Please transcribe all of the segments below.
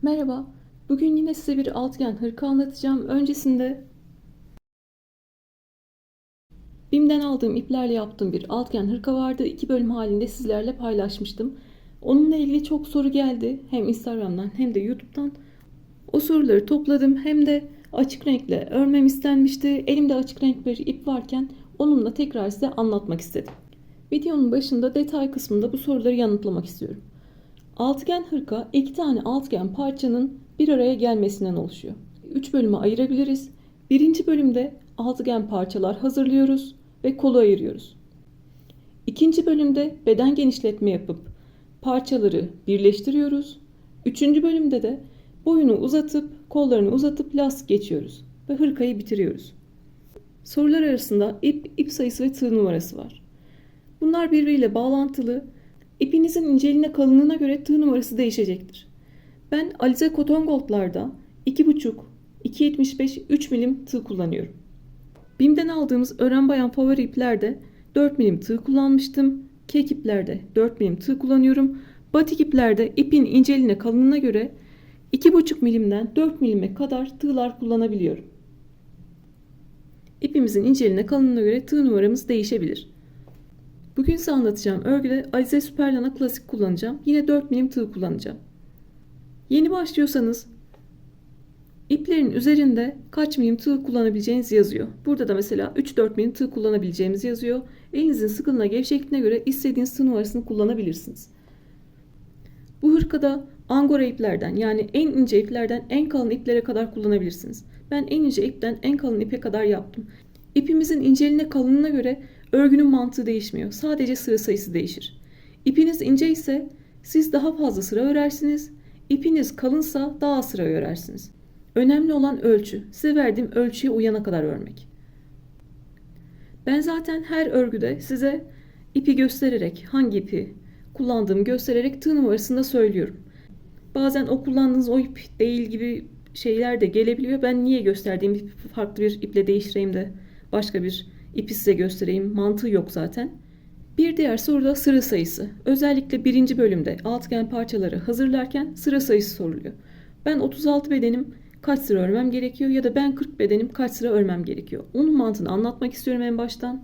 Merhaba, bugün yine size bir altıgen hırka anlatacağım. Öncesinde BİM'den aldığım iplerle yaptığım bir altıgen hırka vardı. 2 bölüm halinde sizlerle paylaşmıştım. Onunla ilgili çok soru geldi. Hem Instagram'dan hem de YouTube'dan. O soruları topladım. Hem de açık renkle örmem istenmişti. Elimde açık renk bir ip varken onunla tekrar size anlatmak istedim. Videonun başında detay kısmında bu soruları yanıtlamak istiyorum. Altıgen hırka 2 tane altıgen parçanın bir araya gelmesinden oluşuyor. 3 bölüme ayırabiliriz. Birinci bölümde altıgen parçalar hazırlıyoruz ve kolu ayırıyoruz. İkinci bölümde beden genişletme yapıp parçaları birleştiriyoruz. Üçüncü bölümde de boyunu uzatıp kollarını uzatıp lastik geçiyoruz ve hırkayı bitiriyoruz. Sorular arasında ip sayısı ve tığ numarası var. Bunlar birbiriyle bağlantılı. İpinizin inceliğine kalınlığına göre tığ numarası değişecektir. Ben Alize Cotton Gold'larda 2,5, 2,75, 3 milim tığ kullanıyorum. BİM'den aldığımız Ören Bayan favori iplerde 4 milim tığ kullanmıştım. Kek iplerde 4 milim tığ kullanıyorum. Batik iplerde ipin inceliğine kalınlığına göre 2,5 milimden 4 milime kadar tığlar kullanabiliyorum. İpimizin inceliğine kalınlığına göre tığ numaramız değişebilir. Bugün size anlatacağım örgüde Alize Superlana Klasik kullanacağım. Yine 4 milim tığ kullanacağım. Yeni başlıyorsanız iplerin üzerinde kaç milim tığ kullanabileceğiniz yazıyor. Burada da mesela 3-4 milim tığ kullanabileceğimiz yazıyor. Elinizin sıkılığına, gevşekliğine göre istediğiniz tığ numarasını kullanabilirsiniz. Bu hırkada angora iplerden, yani en ince iplerden en kalın iplere kadar kullanabilirsiniz. Ben en ince ipten en kalın ipe kadar yaptım. İpimizin inceliğine kalınlığına göre örgünün mantığı değişmiyor. Sadece sıra sayısı değişir. İpiniz ince ise siz daha fazla sıra örersiniz. İpiniz kalınsa daha az sıra örersiniz. Önemli olan ölçü. Size verdiğim ölçüye uyana kadar örmek. Ben zaten her örgüde size ipi göstererek, hangi ipi kullandığımı göstererek tığ numarasını da söylüyorum. Bazen o kullandığınız o ip değil gibi şeyler de gelebiliyor. Ben niye gösterdiğim ipi farklı bir iple değiştireyim de başka bir ipi size göstereyim. Mantığı yok zaten. Bir diğer soru da sıra sayısı. Özellikle birinci bölümde altıgen parçaları hazırlarken sıra sayısı soruluyor. Ben 36 bedenim, kaç sıra örmem gerekiyor ya da ben 40 bedenim, kaç sıra örmem gerekiyor. Onun mantığını anlatmak istiyorum en baştan.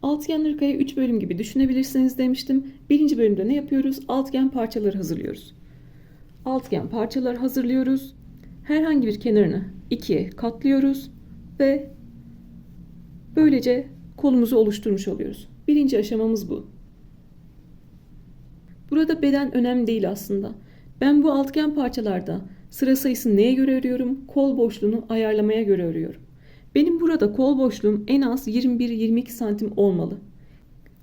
Altıgen hırkayı 3 bölüm gibi düşünebilirsiniz demiştim. Birinci bölümde ne yapıyoruz? Altıgen parçaları hazırlıyoruz. Altıgen parçalar hazırlıyoruz. Herhangi bir kenarını ikiye katlıyoruz ve böylece kolumuzu oluşturmuş oluyoruz. Birinci aşamamız bu. Burada beden önemli değil aslında. Ben bu altıgen parçalarda sıra sayısını neye göre örüyorum? Kol boşluğunu ayarlamaya göre örüyorum. Benim burada kol boşluğum en az 21-22 santim olmalı.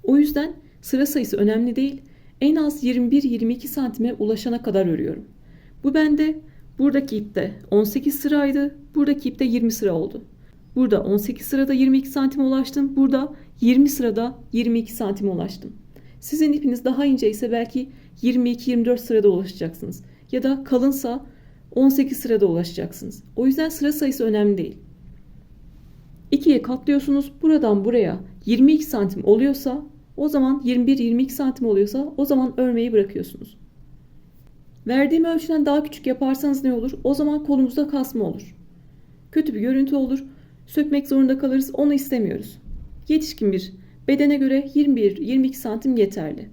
O yüzden sıra sayısı önemli değil. En az 21-22 santime ulaşana kadar örüyorum. Bu bende buradaki ipte 18 sıraydı. Buradaki ipte 20 sıra oldu. Burada 18 sırada 22 santime ulaştım. Burada 20 sırada 22 santime ulaştım. Sizin ipiniz daha ince ise belki 22-24 sırada ulaşacaksınız. Ya da kalınsa 18 sırada ulaşacaksınız. O yüzden sıra sayısı önemli değil. 2'ye katlıyorsunuz. Buradan buraya 22 santim oluyorsa o zaman 21-22 santim oluyorsa o zaman örmeyi bırakıyorsunuz. Verdiğim ölçüden daha küçük yaparsanız ne olur? O zaman kolumuzda kasma olur. Kötü bir görüntü olur. Sökmek zorunda kalırız. Onu istemiyoruz. Yetişkin bir bedene göre 21-22 santim yeterli.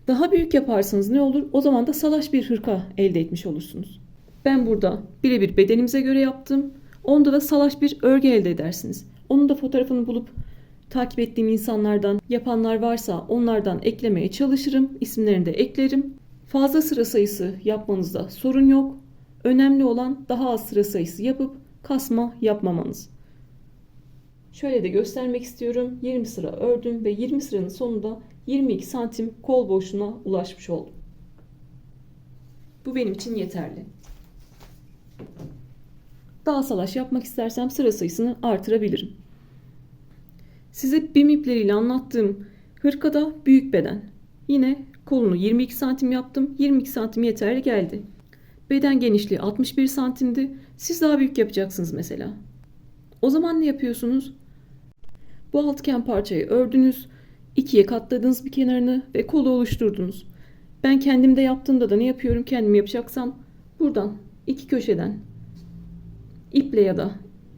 Daha büyük yaparsanız ne olur? O zaman da salaş bir hırka elde etmiş olursunuz. Ben burada birebir bedenimize göre yaptım. Onda da salaş bir örgü elde edersiniz. Onun da fotoğrafını bulup takip ettiğim insanlardan yapanlar varsa onlardan eklemeye çalışırım. İsimlerini de eklerim. Fazla sıra sayısı yapmanızda sorun yok. Önemli olan daha az sıra sayısı yapıp kasma yapmamanız. Şöyle de göstermek istiyorum. 20 sıra ördüm ve 20 sıranın sonunda 22 santim kol boşluğuna ulaşmış oldum. Bu benim için yeterli. Daha salaş yapmak istersem sıra sayısını artırabilirim. Size BİM ipleriyle anlattığım hırkada büyük beden. Yine kolunu 22 santim yaptım. 22 santim yeterli geldi. Beden genişliği 61 santimdi. Siz daha büyük yapacaksınız mesela. O zaman ne yapıyorsunuz? Bu altıgen parçayı ördünüz. İkiye katladınız bir kenarını ve kolu oluşturdunuz. Ben kendimde yaptığımda da ne yapıyorum? Kendim yapacaksam buradan iki köşeden iple ya da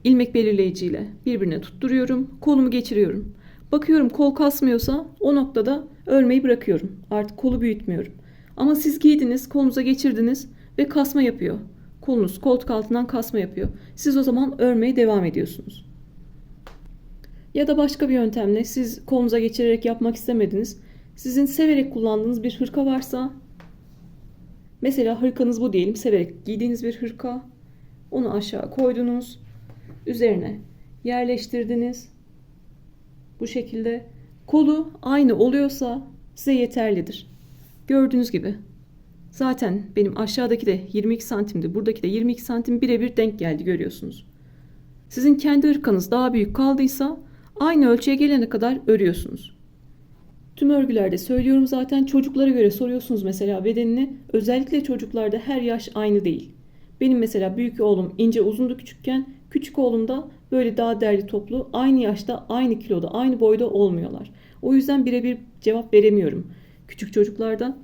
ilmek belirleyiciyle birbirine tutturuyorum. Kolumu geçiriyorum. Bakıyorum kol kasmıyorsa o noktada örmeyi bırakıyorum. Artık kolu büyütmüyorum. Ama siz giydiniz, kolunuza geçirdiniz ve kasma yapıyor. Kolunuz koltuk altından kasma yapıyor. Siz o zaman örmeye devam ediyorsunuz. Ya da başka bir yöntemle siz kolunuza geçirerek yapmak istemediniz. Sizin severek kullandığınız bir hırka varsa, mesela hırkanız bu diyelim, severek giydiğiniz bir hırka. Onu aşağı koydunuz. Üzerine yerleştirdiniz. Bu şekilde kolu aynı oluyorsa size yeterlidir. Gördüğünüz gibi zaten benim aşağıdaki de 22 santimdi. Buradaki de 22 santim birebir denk geldi, görüyorsunuz. Sizin kendi hırkanız daha büyük kaldıysa aynı ölçüye gelene kadar örüyorsunuz. Tüm örgülerde söylüyorum zaten, çocuklara göre soruyorsunuz mesela bedenini. Özellikle çocuklarda her yaş aynı değil. Benim mesela büyük oğlum ince uzundu küçükken, küçük oğlum da böyle daha derli toplu, aynı yaşta, aynı kiloda, aynı boyda olmuyorlar. O yüzden birebir cevap veremiyorum küçük çocuklarda.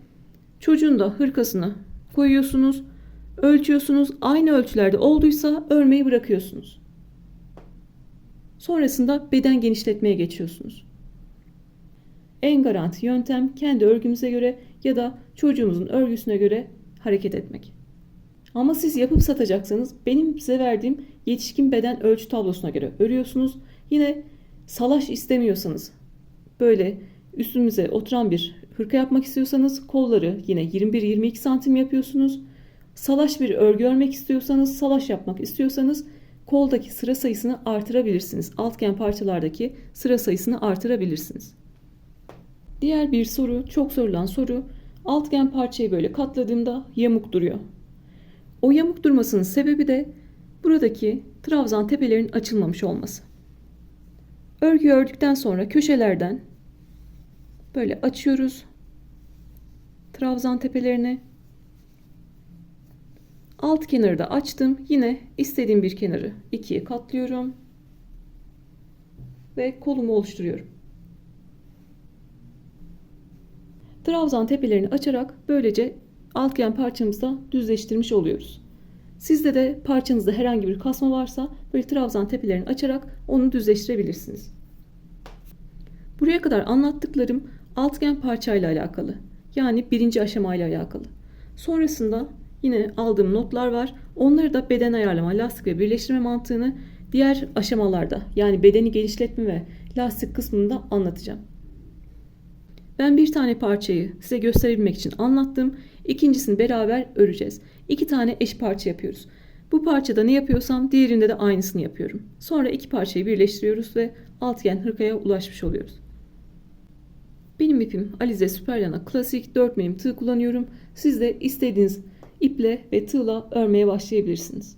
Çocuğun da hırkasını koyuyorsunuz, ölçüyorsunuz, aynı ölçülerde olduysa örmeyi bırakıyorsunuz. Sonrasında beden genişletmeye geçiyorsunuz. En garanti yöntem kendi örgümüze göre ya da çocuğumuzun örgüsüne göre hareket etmek. Ama siz yapıp satacaksanız benim size verdiğim yetişkin beden ölçü tablosuna göre örüyorsunuz. Yine salaş istemiyorsanız, böyle üstümüze oturan bir hırka yapmak istiyorsanız kolları yine 21-22 santim yapıyorsunuz. Salaş bir örgü örmek istiyorsanız, salaş yapmak istiyorsanız koldaki sıra sayısını artırabilirsiniz. Altgen parçalardaki sıra sayısını artırabilirsiniz. Diğer bir soru, çok sorulan soru, altgen parçayı böyle katladığımda yamuk duruyor. O yamuk durmasının sebebi de buradaki trabzan tepelerin açılmamış olması. Örgü ördükten sonra köşelerden böyle açıyoruz trabzan tepelerini. Alt kenarı da açtım. Yine istediğim bir kenarı ikiye katlıyorum ve kolumu oluşturuyorum. Trabzan tepelerini açarak böylece altgen parçamızı da düzleştirmiş oluyoruz. Sizde de parçanızda herhangi bir kasma varsa böyle trabzan tepelerini açarak onu düzleştirebilirsiniz. Buraya kadar anlattıklarım altgen parçayla alakalı. Yani birinci aşamayla alakalı. Sonrasında yine aldığım notlar var. Onları da beden ayarlama, lastik ve birleştirme mantığını diğer aşamalarda, yani bedeni genişletme ve lastik kısmında anlatacağım. Ben bir tane parçayı size gösterebilmek için anlattım. İkincisini beraber öreceğiz. 2 tane eş parça yapıyoruz. Bu parçada ne yapıyorsam diğerinde de aynısını yapıyorum. Sonra iki parçayı birleştiriyoruz ve altgen hırkaya ulaşmış oluyoruz. Benim ipim Alize Süperlana Klasik 4 milim tığ kullanıyorum. Siz de istediğiniz iple ve tığla örmeye başlayabilirsiniz.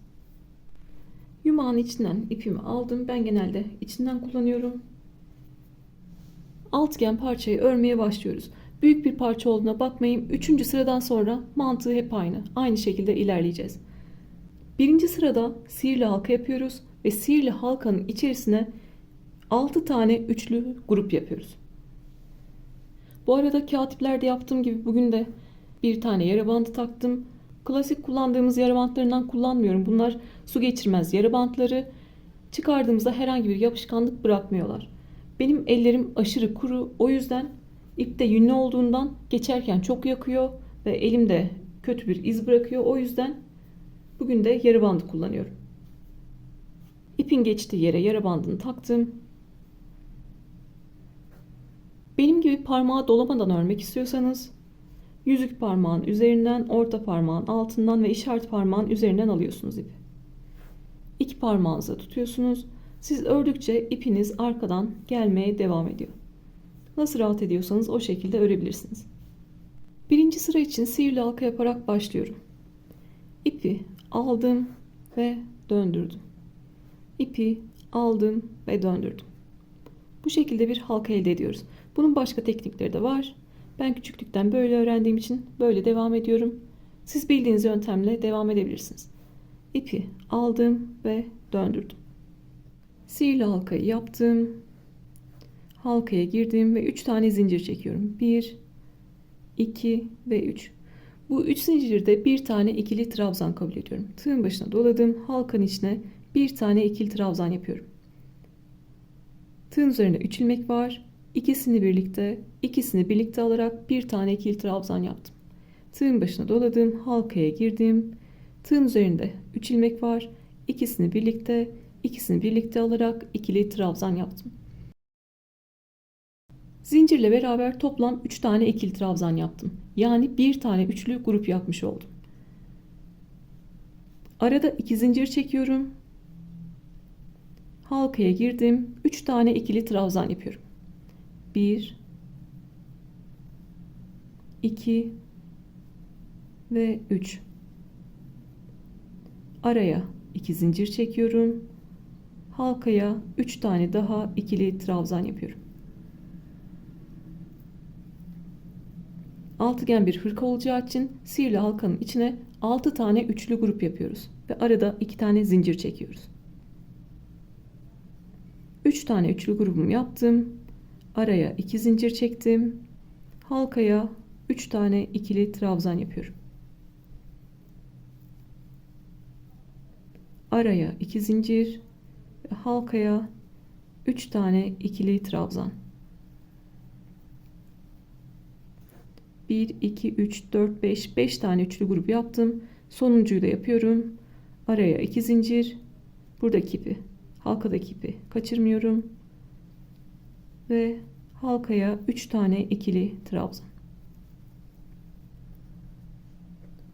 Yumağın içinden ipimi aldım. Ben genelde içinden kullanıyorum. Altgen parçayı örmeye başlıyoruz. Büyük bir parça olduğuna bakmayın. 3. sıradan sonra mantığı hep aynı. Aynı şekilde ilerleyeceğiz. 1. sırada sihirli halka yapıyoruz ve sihirli halkanın içerisine 6 tane üçlü grup yapıyoruz. Bu arada katiplerde yaptığım gibi bugün de bir tane yara bandı taktım. Klasik kullandığımız yara bantlarından kullanmıyorum. Bunlar su geçirmez yara bantları. Çıkardığımızda herhangi bir yapışkanlık bırakmıyorlar. Benim ellerim aşırı kuru, o yüzden ipte yünlü olduğundan geçerken çok yakıyor ve elimde kötü bir iz bırakıyor. O yüzden bugün de yara bandı kullanıyorum. İpin geçtiği yere yara bandını taktım. Benim gibi parmağı dolamadan örmek istiyorsanız yüzük parmağın üzerinden, orta parmağın altından ve işaret parmağın üzerinden alıyorsunuz ipi. İki parmağınızla tutuyorsunuz. Siz ördükçe ipiniz arkadan gelmeye devam ediyor. Nasıl rahat ediyorsanız o şekilde örebilirsiniz. 1. sıra için sihirli halka yaparak başlıyorum. İpi aldım ve döndürdüm. İpi aldım ve döndürdüm. Bu şekilde bir halka elde ediyoruz. Bunun başka teknikleri de var. Ben küçüklükten böyle öğrendiğim için böyle devam ediyorum. Siz bildiğiniz yöntemle devam edebilirsiniz. İpi aldım ve döndürdüm. Sihirli halkayı yaptım. Halkaya girdim ve 3 tane zincir çekiyorum. 1, 2 ve 3. Bu 3 zincirde bir tane ikili trabzan kabul ediyorum. Tığın başına doladım. Halkanın içine bir tane ikili trabzan yapıyorum. Tığın üzerinde 3 ilmek var. İkisini birlikte alarak bir tane ikili trabzan yaptım. Tığın başına doladım. Halkaya girdim. Tığın üzerinde 3 ilmek var. İkisini birlikte alarak ikili trabzan yaptım. Zincirle beraber toplam 3 tane ikili trabzan yaptım. Yani bir tane üçlü grup yapmış oldum. Arada 2 zincir çekiyorum. Halkaya girdim. 3 tane ikili trabzan yapıyorum. 1 2 ve 3. Araya 2 zincir çekiyorum. Halkaya 3 tane daha ikili trabzan yapıyorum. Altıgen bir hırka olacağı için sihirli halkanın içine 6 tane üçlü grup yapıyoruz ve arada 2 tane zincir çekiyoruz. 3 tane üçlü grubumu yaptım. Araya 2 zincir çektim. Halkaya 3 tane ikili trabzan yapıyorum. Araya 2 zincir ve halkaya 3 tane ikili trabzan. 1 2 3 4 5 tane üçlü grup yaptım. Sonuncuyu da yapıyorum. Araya 2 zincir. Buradaki ipi, halkadaki ipi kaçırmıyorum. Ve halkaya 3 tane ikili trabzan.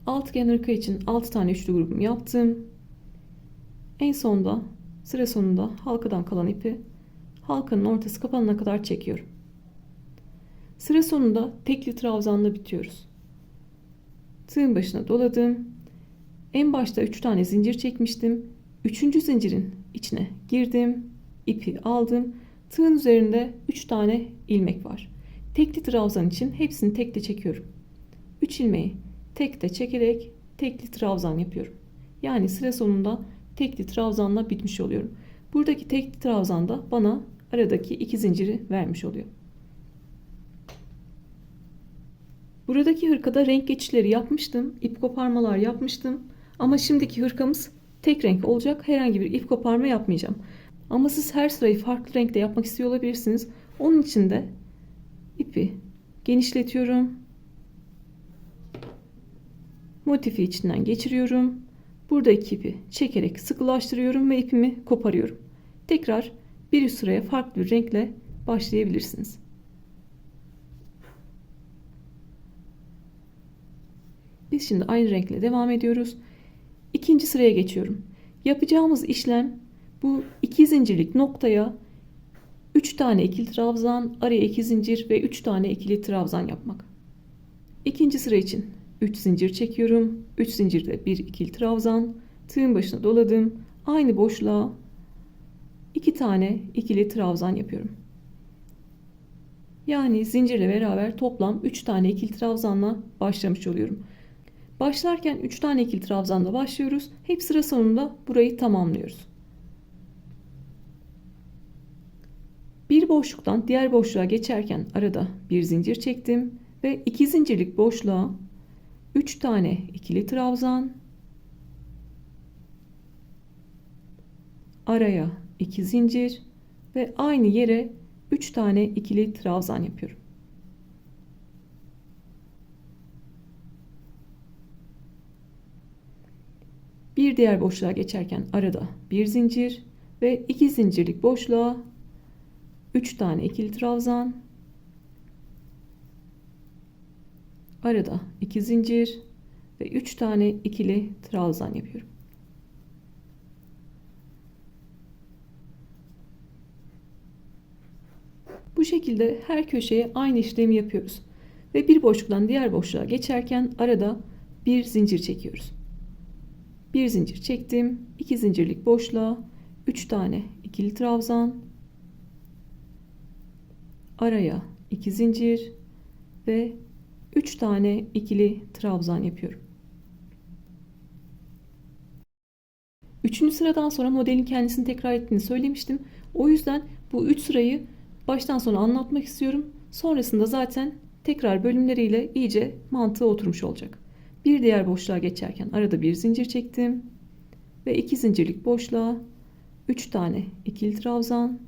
Altıgen hırka için 6 tane üçlü grubumu yaptım. En sonda, sıra sonunda halkadan kalan ipi halkanın ortası kapanana kadar çekiyorum. Sıra sonunda tekli trabzanla bitiyoruz. Tığın başına doladım. En başta 3 tane zincir çekmiştim. 3. zincirin içine girdim. İpi aldım. Tığın üzerinde 3 tane ilmek var. Tekli trabzan için hepsini tekli çekiyorum. 3 ilmeği tekte çekerek tekli trabzan yapıyorum. Yani sıra sonunda tekli trabzanla bitmiş oluyorum. Buradaki tekli trabzan da bana aradaki 2 zinciri vermiş oluyor. Buradaki hırkada renk geçişleri yapmıştım. İp koparmalar yapmıştım. Ama şimdiki hırkamız tek renk olacak. Herhangi bir ip koparma yapmayacağım. Ama siz her sırayı farklı renkte yapmak istiyor olabilirsiniz. Onun için de ipi genişletiyorum. Motifi içinden geçiriyorum. Buradaki ipi çekerek sıkılaştırıyorum ve ipimi koparıyorum. Tekrar bir üst sıraya farklı bir renkle başlayabilirsiniz. Biz şimdi aynı renkle devam ediyoruz. İkinci sıraya geçiyorum. Yapacağımız işlem bu 2 zincirlik noktaya 3 tane ikili trabzan, araya 2 zincir ve 3 tane ikili trabzan yapmak. İkinci sıra için 3 zincir çekiyorum. 3 zincirde bir ikili trabzan. Tığın başına doladım. Aynı boşluğa 2 tane ikili trabzan yapıyorum. Yani zincirle beraber toplam 3 tane ikili trabzanla başlamış oluyorum. Başlarken 3 tane ikili trabzanla başlıyoruz. Hep sıra sonunda burayı tamamlıyoruz. Bir boşluktan diğer boşluğa geçerken arada bir zincir çektim ve 2 zincirlik boşluğa 3 tane ikili trabzan, araya 2 zincir ve aynı yere 3 tane ikili trabzan yapıyorum. Bir diğer boşluğa geçerken arada bir zincir ve 2 zincirlik boşluğa 3 tane ikili trabzan, arada 2 zincir ve 3 tane ikili trabzan yapıyorum. Bu şekilde her köşeye aynı işlemi yapıyoruz. Ve bir boşluktan diğer boşluğa geçerken arada bir zincir çekiyoruz. Bir zincir çektim. 2 zincirlik boşluğa 3 tane ikili trabzan, araya 2 zincir ve 3 tane ikili trabzan yapıyorum. Üçüncü sıradan sonra modelin kendisini tekrar ettiğini söylemiştim. O yüzden bu 3 sırayı baştan sona anlatmak istiyorum. Sonrasında zaten tekrar bölümleriyle iyice mantığı oturmuş olacak. Bir diğer boşluğa geçerken arada bir zincir çektim ve 2 zincirlik boşluğa 3 tane ikili trabzan,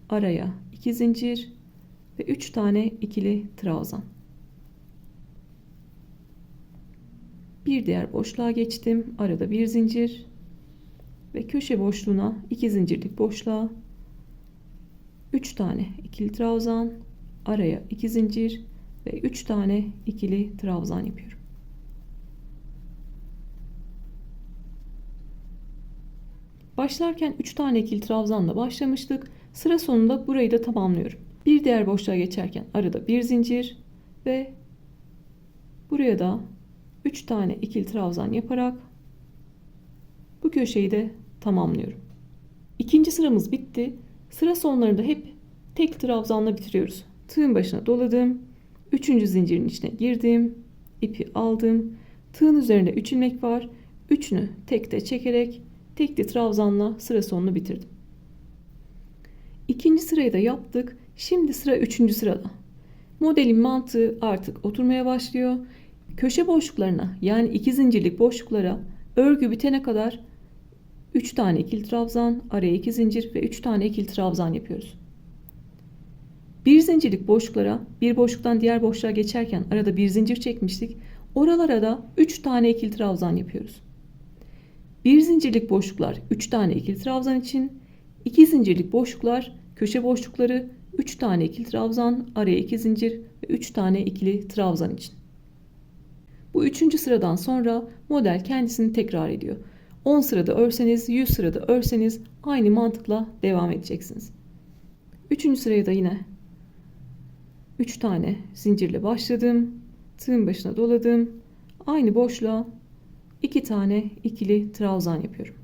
araya 2 zincir ve 3 tane ikili trabzan. Bir diğer boşluğa geçtim. Arada bir zincir ve köşe boşluğuna 2 zincirlik boşluğa 3 tane ikili trabzan, araya 2 zincir ve 3 tane ikili trabzan yapıyorum. Başlarken 3 tane ikili trabzanla başlamıştık. Sıra sonunda burayı da tamamlıyorum. Bir diğer boşluğa geçerken arada bir zincir ve buraya da 3 tane ikili trabzan yaparak bu köşeyi de tamamlıyorum. İkinci sıramız bitti. Sıra sonlarında hep tek trabzanla bitiriyoruz. Tığın başına doladım. 3. zincirin içine girdim. İpi aldım. Tığın üzerinde 3 ilmek var. 3'ünü tekte çekerek tekli trabzanla sıra sonunu bitirdim. İkinci sırayı da yaptık. Şimdi sıra 3. sırada. Modelin mantığı artık oturmaya başlıyor. Köşe boşluklarına yani 2 zincirlik boşluklara örgü bitene kadar 3 tane ikili trabzan, araya 2 zincir ve 3 tane ikili trabzan yapıyoruz. Bir zincirlik boşluklara bir boşluktan diğer boşluğa geçerken arada bir zincir çekmiştik. Oralara da 3 tane ikili trabzan yapıyoruz. Bir zincirlik boşluklar 3 tane ikili trabzan için, 2 zincirlik boşluklar köşe boşlukları 3 tane ikili trabzan, araya 2 zincir ve 3 tane ikili trabzan için. Bu 3. sıradan sonra model kendisini tekrar ediyor. 10 sırada örseniz, 100 sırada örseniz aynı mantıkla devam edeceksiniz. 3. sıraya da yine 3 tane zincirle başladım. Tığın başına doladım. Aynı boşluğa 2 tane ikili trabzan yapıyorum.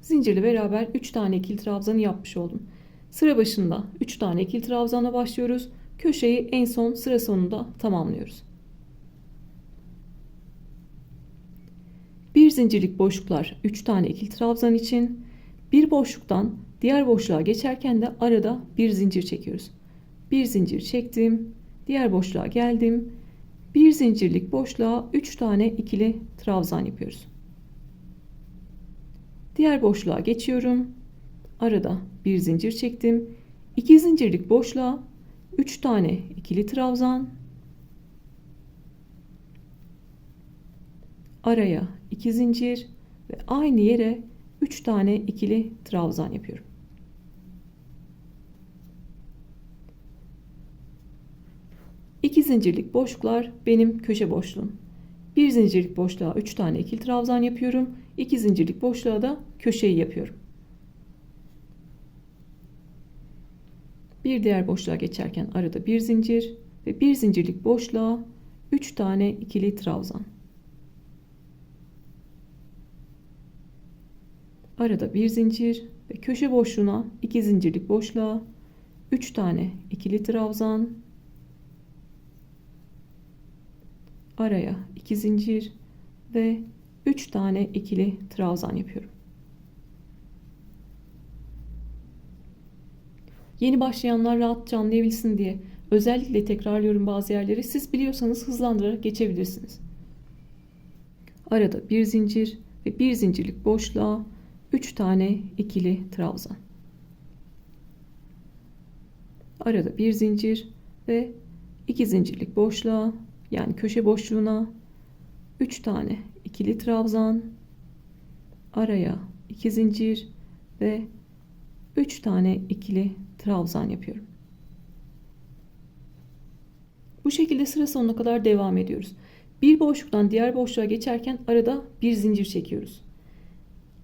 Zincirle beraber 3 tane ikili trabzanı yapmış oldum. Sıra başında 3 tane ikili trabzanla başlıyoruz. Köşeyi en son sıra sonunda tamamlıyoruz. Bir zincirlik boşluklar 3 tane ikili trabzan için, bir boşluktan diğer boşluğa geçerken de arada bir zincir çekiyoruz. Bir zincir çektim, diğer boşluğa geldim. Bir zincirlik boşluğa 3 tane ikili trabzan yapıyoruz. Diğer boşluğa geçiyorum. Arada bir zincir çektim. 2 zincirlik boşluğa 3 tane ikili trabzan, araya 2 zincir ve aynı yere 3 tane ikili trabzan yapıyorum. İki zincirlik boşluklar benim köşe boşluğum. Bir zincirlik boşluğa 3 tane ikili trabzan yapıyorum. 2 zincirlik boşluğa da köşeyi yapıyorum. Bir diğer boşluğa geçerken arada bir zincir ve bir zincirlik boşluğa 3 tane ikili trabzan. Arada bir zincir ve köşe boşluğuna 2 zincirlik boşluğa 3 tane ikili trabzan, araya 2 zincir ve 3 tane ikili trabzan yapıyorum. Yeni başlayanlar rahatça anlayabilsin diye özellikle tekrarlıyorum bazı yerleri. Siz biliyorsanız hızlandırarak geçebilirsiniz. Arada bir zincir ve bir zincirlik boşluğa 3 tane ikili trabzan. Arada bir zincir ve 2 zincirlik boşluğa yani köşe boşluğuna 3 tane ikili trabzan, araya 2 zincir ve 3 tane ikili trabzan yapıyorum. Bu şekilde sıra sonuna kadar devam ediyoruz. Bir boşluktan diğer boşluğa geçerken arada bir zincir çekiyoruz.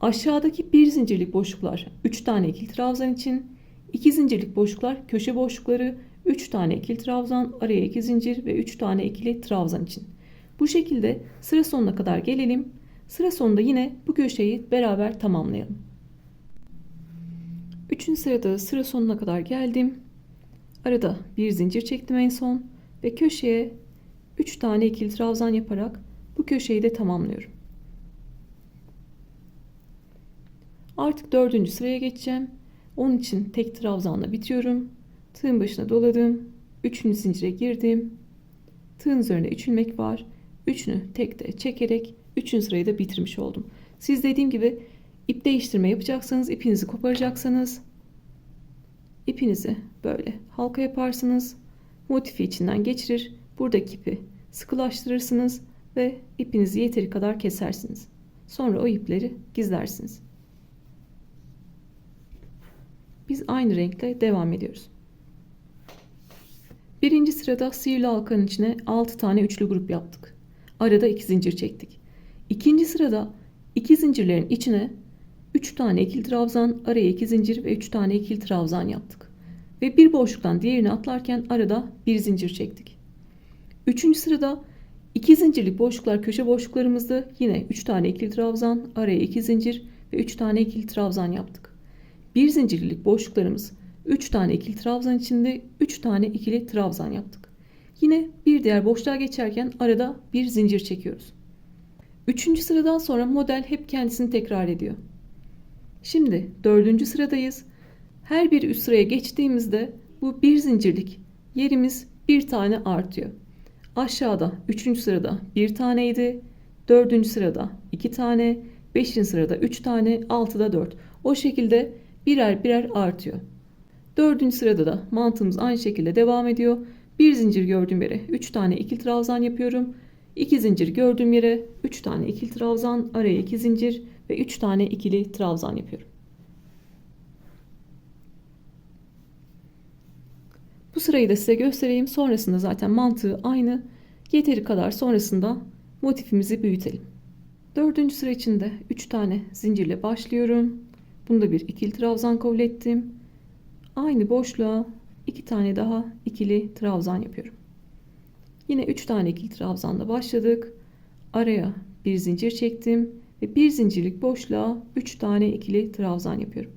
Aşağıdaki bir zincirlik boşluklar 3 tane ikili trabzan için, 2 zincirlik boşluklar köşe boşlukları 3 tane ikili trabzan, araya 2 zincir ve 3 tane ikili trabzan için. Bu şekilde sıra sonuna kadar gelelim. Sıra sonunda yine bu köşeyi beraber tamamlayalım. 3. sırada sıra sonuna kadar geldim. Arada bir zincir çektim en son ve köşeye 3 tane ikili trabzan yaparak bu köşeyi de tamamlıyorum. Artık 4. sıraya geçeceğim. Onun için tek trabzanla bitiyorum. Tığın başına doladım. 3. zincire girdim. Tığın üzerinde 3 ilmek var. 3'ünü tekte çekerek 3. sırayı da bitirmiş oldum. Siz dediğim gibi ip değiştirme yapacaksanız, ipinizi koparacaksanız ipinizi böyle halka yaparsınız. Motifi içinden geçirir. Buradaki ipi sıkılaştırırsınız ve ipinizi yeteri kadar kesersiniz. Sonra o ipleri gizlersiniz. Biz aynı renkle devam ediyoruz. Birinci sırada sihirli halkanın içine 6 tane üçlü grup yaptık. Arada 2 zincir çektik. İkinci sırada 2 zincirlerin içine 3 tane ikili trabzan, araya 2 zincir ve 3 tane ikili trabzan yaptık. Ve bir boşluktan diğerine atlarken arada 1 zincir çektik. Üçüncü sırada 2 zincirlik boşluklar köşe boşluklarımızdı. Yine 3 tane ikili trabzan, araya 2 zincir ve 3 tane ikili trabzan yaptık. 1 zincirlik boşluklarımız 3 tane ikili trabzan içinde 3 tane ikili trabzan yaptık. Yine bir diğer boşluğa geçerken arada 1 zincir çekiyoruz. Üçüncü sıradan sonra model hep kendisini tekrar ediyor. Şimdi 4. sıradayız. Her bir üst sıraya geçtiğimizde bu 1 zincirlik yerimiz bir tane artıyor. Aşağıda 3. sırada 1 taneydi. 4. sırada 2 tane. 5. sırada 3 tane. 6'da 4. O şekilde birer birer artıyor. 4. sırada da mantığımız aynı şekilde devam ediyor. 1 zincir gördüğüm yere 3 tane ikili trabzan yapıyorum. 2 zincir gördüğüm yere 3 tane ikili trabzan, araya 2 zincir ve 3 tane ikili trabzan yapıyorum. Bu sırayı da size göstereyim. Sonrasında zaten mantığı aynı. Yeteri kadar sonrasında motifimizi büyütelim. 4. sıra içinde 3 tane zincirle başlıyorum. Bunda bir ikili trabzan kabul ettim. Aynı boşluğa 2 tane daha ikili trabzan yapıyorum. Yine 3 tane ikili trabzanla başladık. Araya bir zincir çektim ve bir zincirlik boşluğa 3 tane ikili trabzan yapıyorum.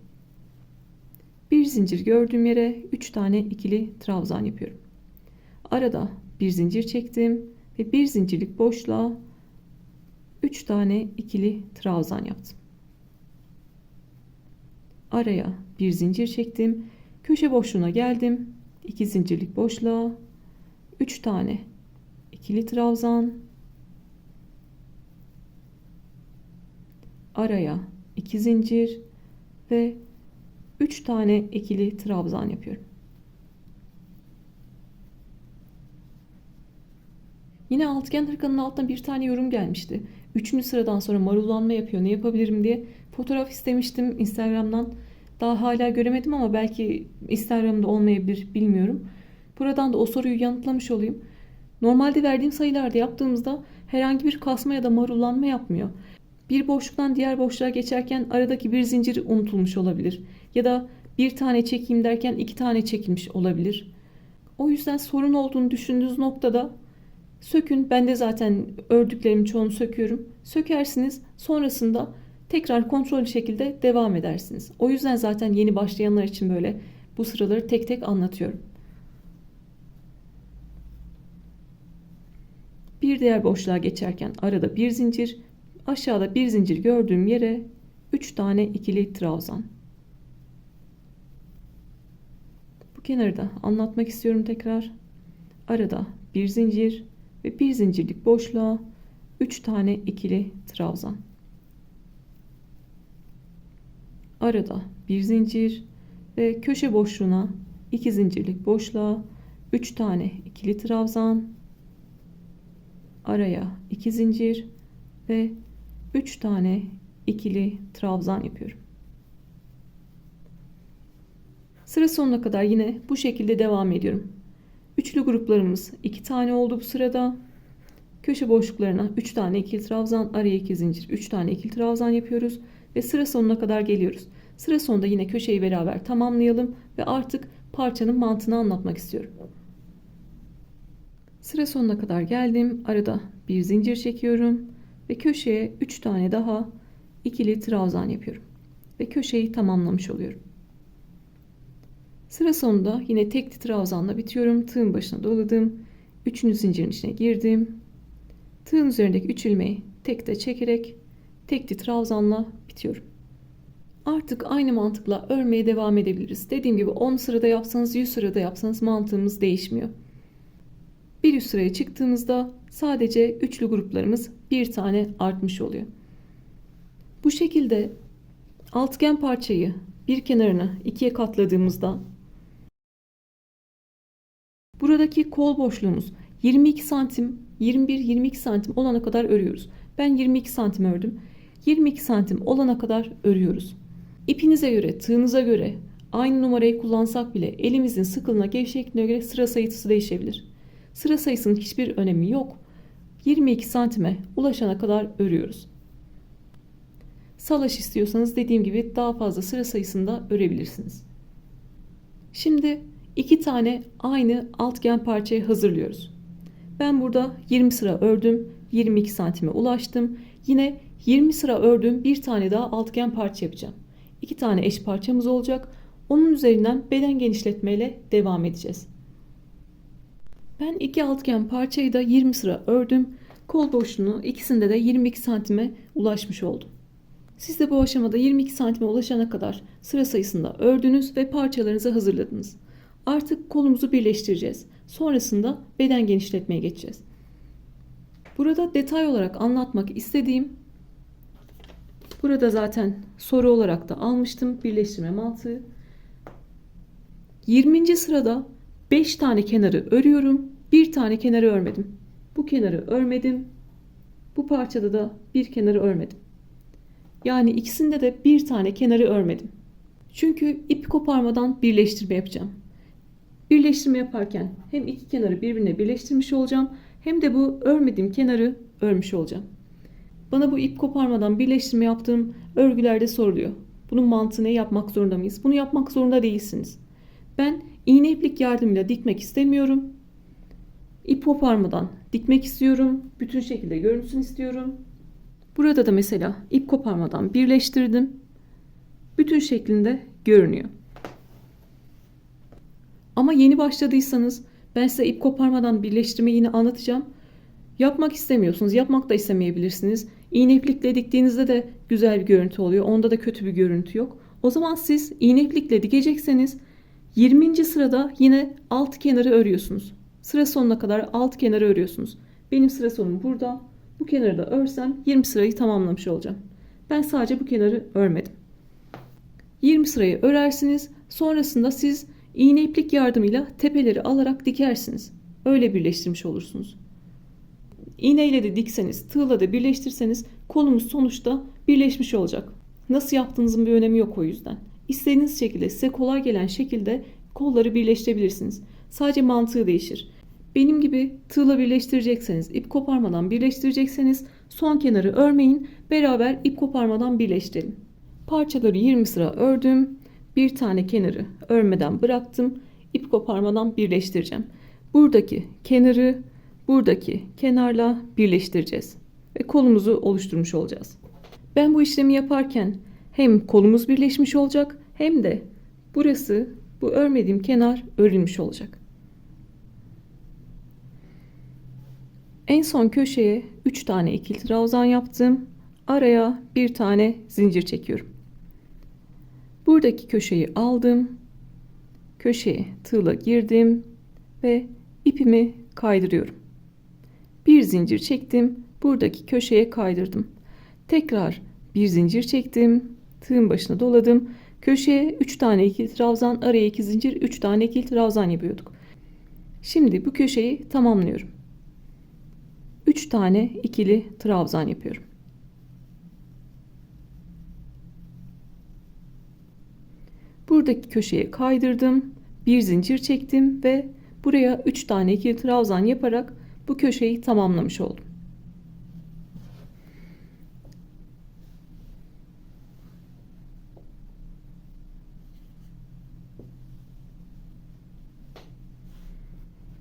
Bir zincir gördüğüm yere 3 tane ikili trabzan yapıyorum. Arada bir zincir çektim ve bir zincirlik boşluğa 3 tane ikili trabzan yaptım. Araya bir zincir çektim. Köşe boşluğuna geldim. 2 zincirlik boşluğa 3 tane ikili trabzan, araya 2 zincir ve 3 tane ikili trabzan yapıyorum. Yine altıgen hırkanın altına bir tane yorum gelmişti. 3. sıradan sonra marullanma yapıyor. Ne yapabilirim diye fotoğraf istemiştim Instagram'dan. Daha hala göremedim ama belki Instagram'da olmayabilir, bilmiyorum. Buradan da o soruyu yanıtlamış olayım. Normalde verdiğim sayılarda yaptığımızda herhangi bir kasma ya da marullanma yapmıyor. Bir boşluktan diğer boşluğa geçerken aradaki bir zincir unutulmuş olabilir. Ya da bir tane çekeyim derken 2 tane çekilmiş olabilir. O yüzden sorun olduğunu düşündüğünüz noktada sökün. Ben de zaten ördüklerimin çoğunu söküyorum. Sökersiniz. Sonrasında tekrar kontrollü şekilde devam edersiniz. O yüzden zaten yeni başlayanlar için böyle bu sıraları tek tek anlatıyorum. Bir diğer boşluğa geçerken arada bir zincir, aşağıda bir zincir gördüğüm yere 3 tane ikili trabzan. Bu kenarı da anlatmak istiyorum tekrar. Arada bir zincir ve bir zincirlik boşluğa 3 tane ikili trabzan. Arada bir zincir ve köşe boşluğuna 2 zincirlik boşluğa 3 tane ikili trabzan. Araya 2 zincir ve 3 tane ikili trabzan yapıyorum. Sıra sonuna kadar yine bu şekilde devam ediyorum. Üçlü gruplarımız 2 tane oldu bu sırada. Köşe boşluklarına 3 tane ikili trabzan, araya 2 zincir, 3 tane ikili trabzan yapıyoruz ve sıra sonuna kadar geliyoruz. Sıra sonunda yine köşeyi beraber tamamlayalım ve artık parçanın mantığını anlatmak istiyorum. Sıra sonuna kadar geldim. Arada bir zincir çekiyorum ve köşeye 3 tane daha ikili trabzan yapıyorum ve köşeyi tamamlamış oluyorum. Sıra sonunda yine tekli trabzanla bitiyorum. Tığın başına doladım. 3. zincirin içine girdim. Tığın üzerindeki 3 ilmeği tekte çekerek tekli trabzanla bitiyorum. Artık aynı mantıkla örmeye devam edebiliriz. Dediğim gibi 10 sırada yapsanız 100 sırada yapsanız mantığımız değişmiyor. Bir üst sıraya çıktığımızda sadece üçlü gruplarımız bir tane artmış oluyor. Bu şekilde altıgen parçayı bir kenarını ikiye katladığımızda buradaki kol boşluğumuz 22 santim, 21-22 santim olana kadar örüyoruz. Ben 22 santim ördüm. 22 santim olana kadar örüyoruz. İpinize göre, tığınıza göre aynı numarayı kullansak bile elimizin sıkılığına, gevşekliğine göre sıra sayısı değişebilir. Sıra sayısının hiçbir önemi yok. 22 santime ulaşana kadar örüyoruz. Salaş istiyorsanız dediğim gibi daha fazla sıra sayısında örebilirsiniz. Şimdi 2 tane aynı altıgen parçayı hazırlıyoruz. Ben burada 20 sıra ördüm. 22 santime ulaştım. Yine 20 sıra ördüm. Bir tane daha altıgen parça yapacağım. 2 tane eş parçamız olacak. Onun üzerinden beden genişletmeyle devam edeceğiz. Ben 2 altıgen parçayı da 20 sıra ördüm. Kol boşluğunu ikisinde de 22 santime ulaşmış oldum. Siz de bu aşamada 22 santime ulaşana kadar sıra sayısında ördünüz ve parçalarınızı hazırladınız. Artık kolumuzu birleştireceğiz. Sonrasında beden genişletmeye geçeceğiz. Burada detay olarak anlatmak istediğim, burada zaten soru olarak da almıştım birleştirme mantığı. 20. sırada 5 tane kenarı örüyorum. Bir tane kenarı örmedim. Bu kenarı örmedim. Bu parçada da bir kenarı örmedim. Yani ikisinde de bir tane kenarı örmedim. Çünkü ip koparmadan birleştirme yapacağım. Birleştirme yaparken hem iki kenarı birbirine birleştirmiş olacağım hem de bu örmediğim kenarı örmüş olacağım. Bana bu ip koparmadan birleştirme yaptığım örgülerde soruluyor. Bunun mantığını yapmak zorunda mıyız? Bunu yapmak zorunda değilsiniz. Ben iğne iplik yardımıyla dikmek istemiyorum. İp koparmadan dikmek istiyorum. Bütün şekilde görünsün istiyorum. Burada da mesela ip koparmadan birleştirdim. Bütün şeklinde görünüyor. Ama yeni başladıysanız ben size ip koparmadan birleştirmeyi yine anlatacağım. Yapmak istemiyorsunuz, yapmak da istemeyebilirsiniz. İğne iplikle diktiğinizde de güzel bir görüntü oluyor. Onda da kötü bir görüntü yok. O zaman siz iğne iplikle dikecekseniz 20. sırada yine alt kenarı örüyorsunuz. Sıra sonuna kadar alt kenarı örüyorsunuz. Benim sıra sonum burada. Bu kenarı da örsem 20 sırayı tamamlamış olacağım. Ben sadece bu kenarı örmedim. 20 sırayı örersiniz. Sonrasında siz iğne iplik yardımıyla tepeleri alarak dikersiniz. Öyle birleştirmiş olursunuz. İğneyle de dikseniz, tığla da birleştirseniz kolumuz sonuçta birleşmiş olacak. Nasıl yaptığınızın bir önemi yok o yüzden. İstediğiniz şekilde, size kolay gelen şekilde kolları birleştirebilirsiniz. Sadece mantığı değişir. Benim gibi tığla birleştirecekseniz, ip koparmadan birleştirecekseniz son kenarı örmeyin, beraber ip koparmadan birleştirelim. Parçaları 20 sıra ördüm. Bir tane kenarı örmeden bıraktım. İp koparmadan birleştireceğim. Buradaki kenarı buradaki kenarla birleştireceğiz. Ve kolumuzu oluşturmuş olacağız. Ben bu işlemi yaparken hem kolumuz birleşmiş olacak hem de burası, bu örmediğim kenar örülmüş olacak. En son köşeye 3 tane ikili trabzan yaptım. Araya bir tane zincir çekiyorum. Buradaki köşeyi aldım. Köşeye tığla girdim ve ipimi kaydırıyorum. Bir zincir çektim. Buradaki köşeye kaydırdım. Tekrar bir zincir çektim. Tığın başına doladım. Köşeye 3 tane ikili trabzan, araya 2 zincir, 3 tane ikili trabzan yapıyorduk. Şimdi bu köşeyi tamamlıyorum. 3 tane ikili trabzan yapıyorum. Buradaki köşeye kaydırdım. Bir zincir çektim ve buraya 3 tane ikili trabzan yaparak bu köşeyi tamamlamış oldum.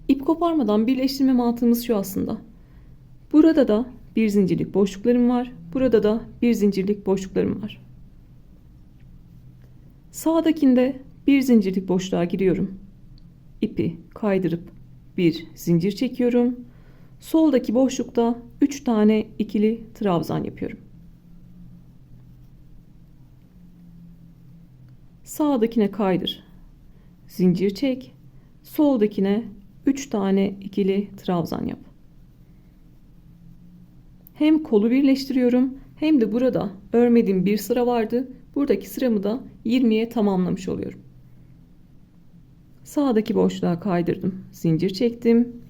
İp koparmadan birleştirme mantığımız şu aslında. Burada da bir zincirlik boşluklarım var. Burada da bir zincirlik boşluklarım var. Sağdakinde bir zincirlik boşluğa giriyorum. İpi kaydırıp bir zincir çekiyorum. Soldaki boşlukta 3 tane ikili trabzan yapıyorum. Sağdakine kaydır. Zincir çek. Soldakine 3 tane ikili trabzan yap. Hem kolu birleştiriyorum hem de burada örmediğim bir sıra vardı. Buradaki sıramı da 20'ye tamamlamış oluyorum. Sağdaki boşluğa kaydırdım. Zincir çektim.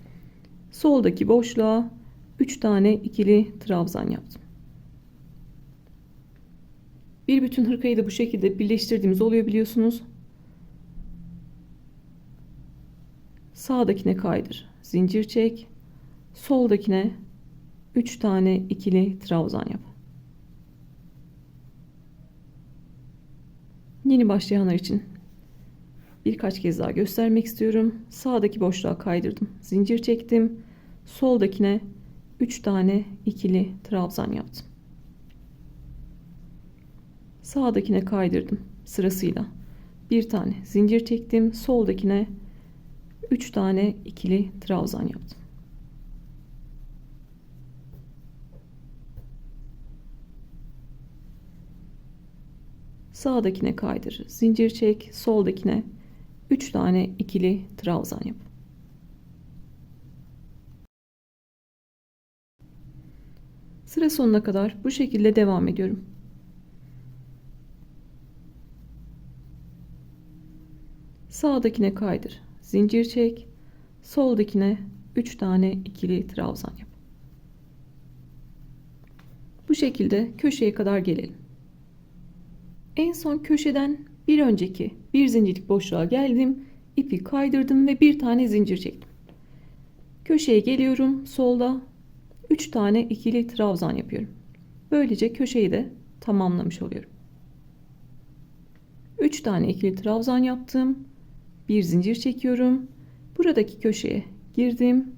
Soldaki boşluğa 3 tane ikili trabzan yaptım. Bir bütün hırkayı da bu şekilde birleştirdiğimiz oluyor biliyorsunuz. Sağdakine kaydır. Zincir çek. Soldakine 3 tane ikili trabzan yap. Yeni başlayanlar için birkaç kez daha göstermek istiyorum. Sağdaki boşluğa kaydırdım. Zincir çektim. Soldakine 3 tane ikili trabzan yaptım. Sağdakine kaydırdım sırasıyla. Bir tane zincir çektim. Soldakine 3 tane ikili trabzan yaptım. Sağdakine kaydır. Zincir çek. Soldakine 3 tane ikili trabzan yap. Sıra sonuna kadar bu şekilde devam ediyorum. Sağdakine kaydır. Zincir çek. Soldakine 3 tane ikili trabzan yap. Bu şekilde köşeye kadar gelelim. En son köşeden bir önceki bir zincirlik boşluğa geldim. İpi kaydırdım ve bir tane zincir çektim. Köşeye geliyorum. Solda 3 tane ikili trabzan yapıyorum. Böylece köşeyi de tamamlamış oluyorum. 3 tane ikili trabzan yaptım. Bir zincir çekiyorum. Buradaki köşeye girdim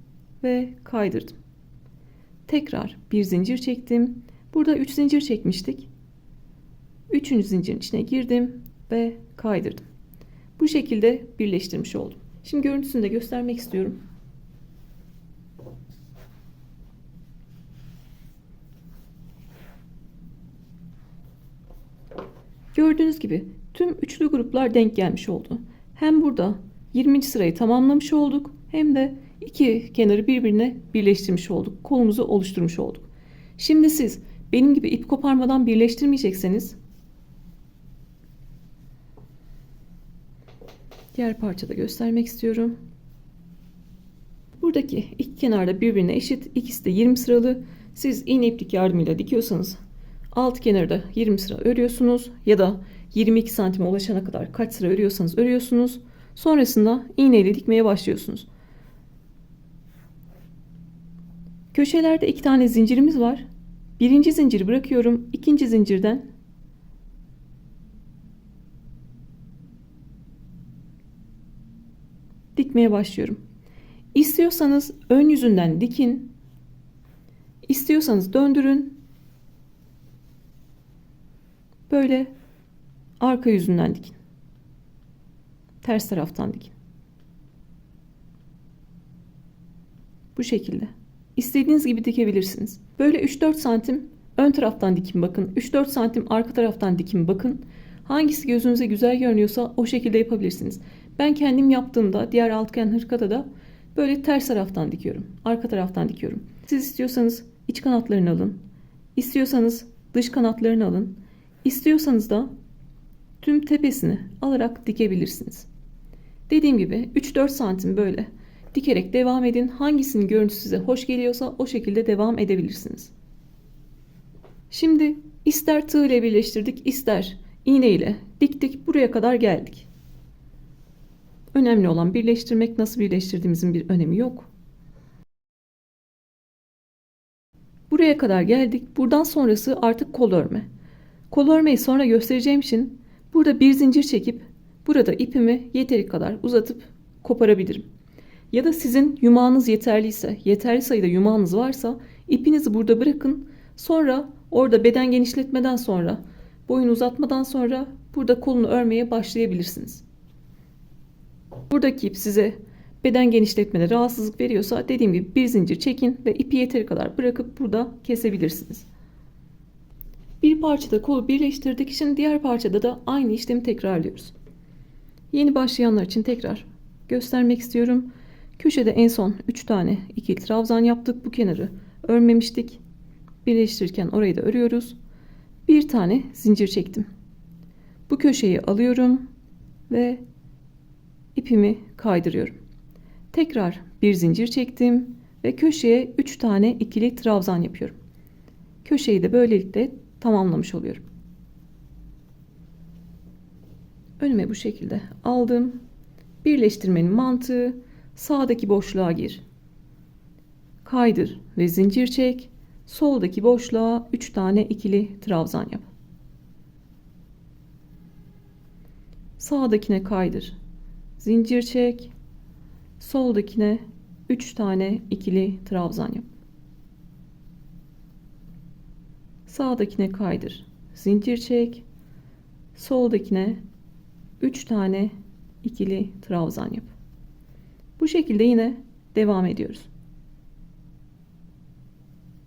ve kaydırdım. Tekrar bir zincir çektim. Burada 3 zincir çekmiştik. 3. zincirin içine girdim ve kaydırdım. Bu şekilde birleştirmiş oldum. Şimdi görüntüsünü de göstermek istiyorum. Gördüğünüz gibi tüm üçlü gruplar denk gelmiş oldu. Hem burada 20. sırayı tamamlamış olduk hem de iki kenarı birbirine birleştirmiş olduk. Kolumuzu oluşturmuş olduk. Şimdi siz benim gibi ip koparmadan birleştirmeyecekseniz diğer parçada göstermek istiyorum. Buradaki iki kenarda birbirine eşit. İkisi de 20 sıralı. Siz iğne iplik yardımıyla dikiyorsanız alt kenarı da 20 sıra örüyorsunuz ya da 22 santime ulaşana kadar kaç sıra örüyorsanız örüyorsunuz. Sonrasında iğneyle dikmeye başlıyorsunuz. Köşelerde 2 tane zincirimiz var. Birinci zinciri bırakıyorum. İkinci zincirden dikmeye başlıyorum. İstiyorsanız ön yüzünden dikin. İstiyorsanız döndürün. Böyle arka yüzünden dikin. Ters taraftan dikin. Bu şekilde. İstediğiniz gibi dikebilirsiniz. Böyle 3-4 santim ön taraftan dikin bakın. 3-4 santim arka taraftan dikin bakın. Hangisi gözünüze güzel görünüyorsa o şekilde yapabilirsiniz. Ben kendim yaptığımda diğer altıgen hırkada da böyle ters taraftan dikiyorum. Arka taraftan dikiyorum. Siz istiyorsanız iç kanatlarını alın. İstiyorsanız dış kanatlarını alın. İstiyorsanız da tüm tepesini alarak dikebilirsiniz. Dediğim gibi 3-4 santim böyle dikerek devam edin. Hangisinin görüntüsü size hoş geliyorsa o şekilde devam edebilirsiniz. Şimdi ister tığ ile birleştirdik, ister iğne ile diktik. Buraya kadar geldik. Önemli olan birleştirmek. Nasıl birleştirdiğimizin bir önemi yok. Buraya kadar geldik. Buradan sonrası artık kol örme. Kol örmeyi sonra göstereceğim için burada bir zincir çekip burada ipimi yeteri kadar uzatıp koparabilirim. Ya da sizin yumağınız yeterliyse, yeterli sayıda yumağınız varsa ipinizi burada bırakın. Sonra orada beden genişletmeden sonra, boyun uzatmadan sonra burada kolunu örmeye başlayabilirsiniz. Buradaki ip size beden genişletmede rahatsızlık veriyorsa dediğim gibi bir zincir çekin ve ipi yeteri kadar bırakıp burada kesebilirsiniz. Bir parçada kolu birleştirdik. Şimdi diğer parçada da aynı işlemi tekrarlıyoruz. Yeni başlayanlar için tekrar göstermek istiyorum. Köşede en son 3 tane ikili trabzan yaptık. Bu kenarı örmemiştik. Birleştirirken orayı da örüyoruz. Bir tane zincir çektim. Bu köşeyi alıyorum ve ipimi kaydırıyorum. Tekrar bir zincir çektim ve köşeye 3 tane ikili trabzan yapıyorum. Köşeyi de böylelikle tamamlamış oluyorum. Önüme bu şekilde aldım. Birleştirmenin mantığı: sağdaki boşluğa gir, kaydır ve zincir çek. Soldaki boşluğa 3 tane ikili trabzan yap. Sağdakine kaydır, zincir çek. Soldakine 3 tane ikili trabzan yap. Sağdakine kaydır, zincir çek. Soldakine 3 tane ikili trabzan yap. Bu şekilde yine devam ediyoruz.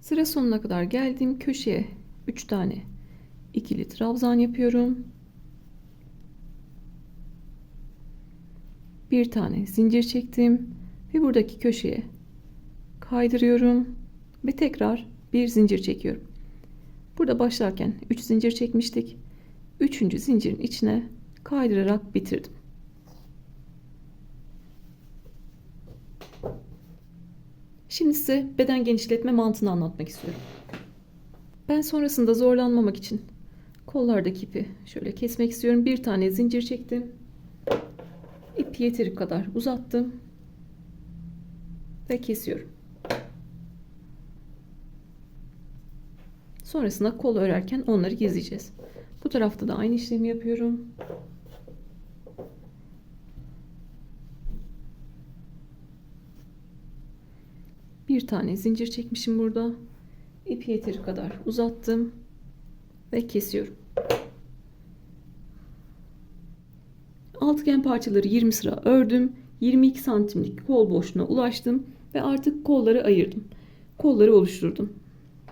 Sıra sonuna kadar geldim. Köşeye 3 tane ikili trabzan yapıyorum. Bir tane zincir çektim ve buradaki köşeye kaydırıyorum ve tekrar bir zincir çekiyorum. Burada başlarken 3 zincir çekmiştik. 3. zincirin içine kaydırarak bitirdim. Şimdi size beden genişletme mantığını anlatmak istiyorum. Ben sonrasında zorlanmamak için kollardaki ipi şöyle kesmek istiyorum. Bir tane zincir çektim. İpi yeteri kadar uzattım ve kesiyorum. Sonrasında kol örerken onları gizleyeceğiz. Bu tarafta da aynı işlemi yapıyorum. Bir tane zincir çekmişim burada. İpi yeteri kadar uzattım ve kesiyorum. Altıgen parçaları 20 sıra ördüm. 22 santimlik kol boşluğuna ulaştım ve artık kolları ayırdım. Kolları oluşturdum.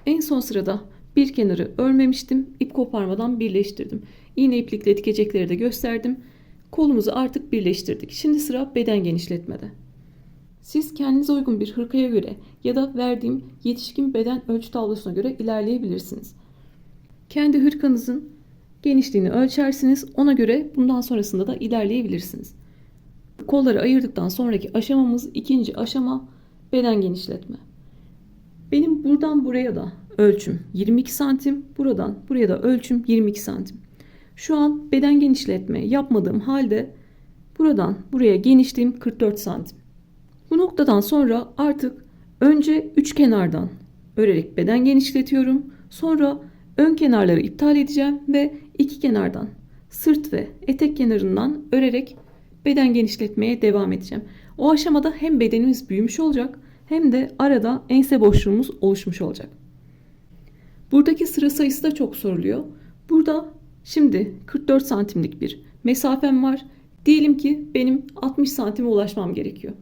En son sırada bir kenarı örmemiştim. İp koparmadan birleştirdim. İğne iplikle dikecekleri de gösterdim. Kolumuzu artık birleştirdik. Şimdi sıra beden genişletmede. Siz kendinize uygun bir hırkaya göre ya da verdiğim yetişkin beden ölçü tablosuna göre ilerleyebilirsiniz. Kendi hırkanızın genişliğini ölçersiniz. Ona göre bundan sonrasında da ilerleyebilirsiniz. Kolları ayırdıktan sonraki aşamamız ikinci aşama, beden genişletme. Benim buradan buraya da ölçüm 22 santim. Buradan buraya da ölçüm 22 santim. Şu an beden genişletme yapmadığım halde buradan buraya genişliğim 44 santim. Bu noktadan sonra artık önce 3 kenardan örerek beden genişletiyorum. Sonra ön kenarları iptal edeceğim ve 2 kenardan, sırt ve etek kenarından örerek beden genişletmeye devam edeceğim. O aşamada hem bedenimiz büyümüş olacak hem de arada ense boşluğumuz oluşmuş olacak. Buradaki sıra sayısı da çok soruluyor. Burada şimdi 44 santimlik bir mesafem var. Diyelim ki benim 60 santime ulaşmam gerekiyor.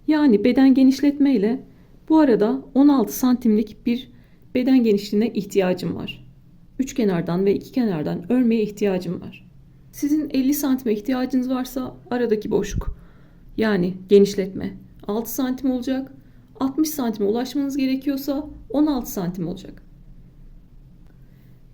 Yani beden genişletme ile bu arada 16 santimlik bir beden genişliğine ihtiyacım var. 3 kenardan ve 2 kenardan örmeye ihtiyacım var. Sizin 50 santime ihtiyacınız varsa aradaki boşluk, yani genişletme 6 santim olacak. 60 santime ulaşmanız gerekiyorsa 16 santim olacak.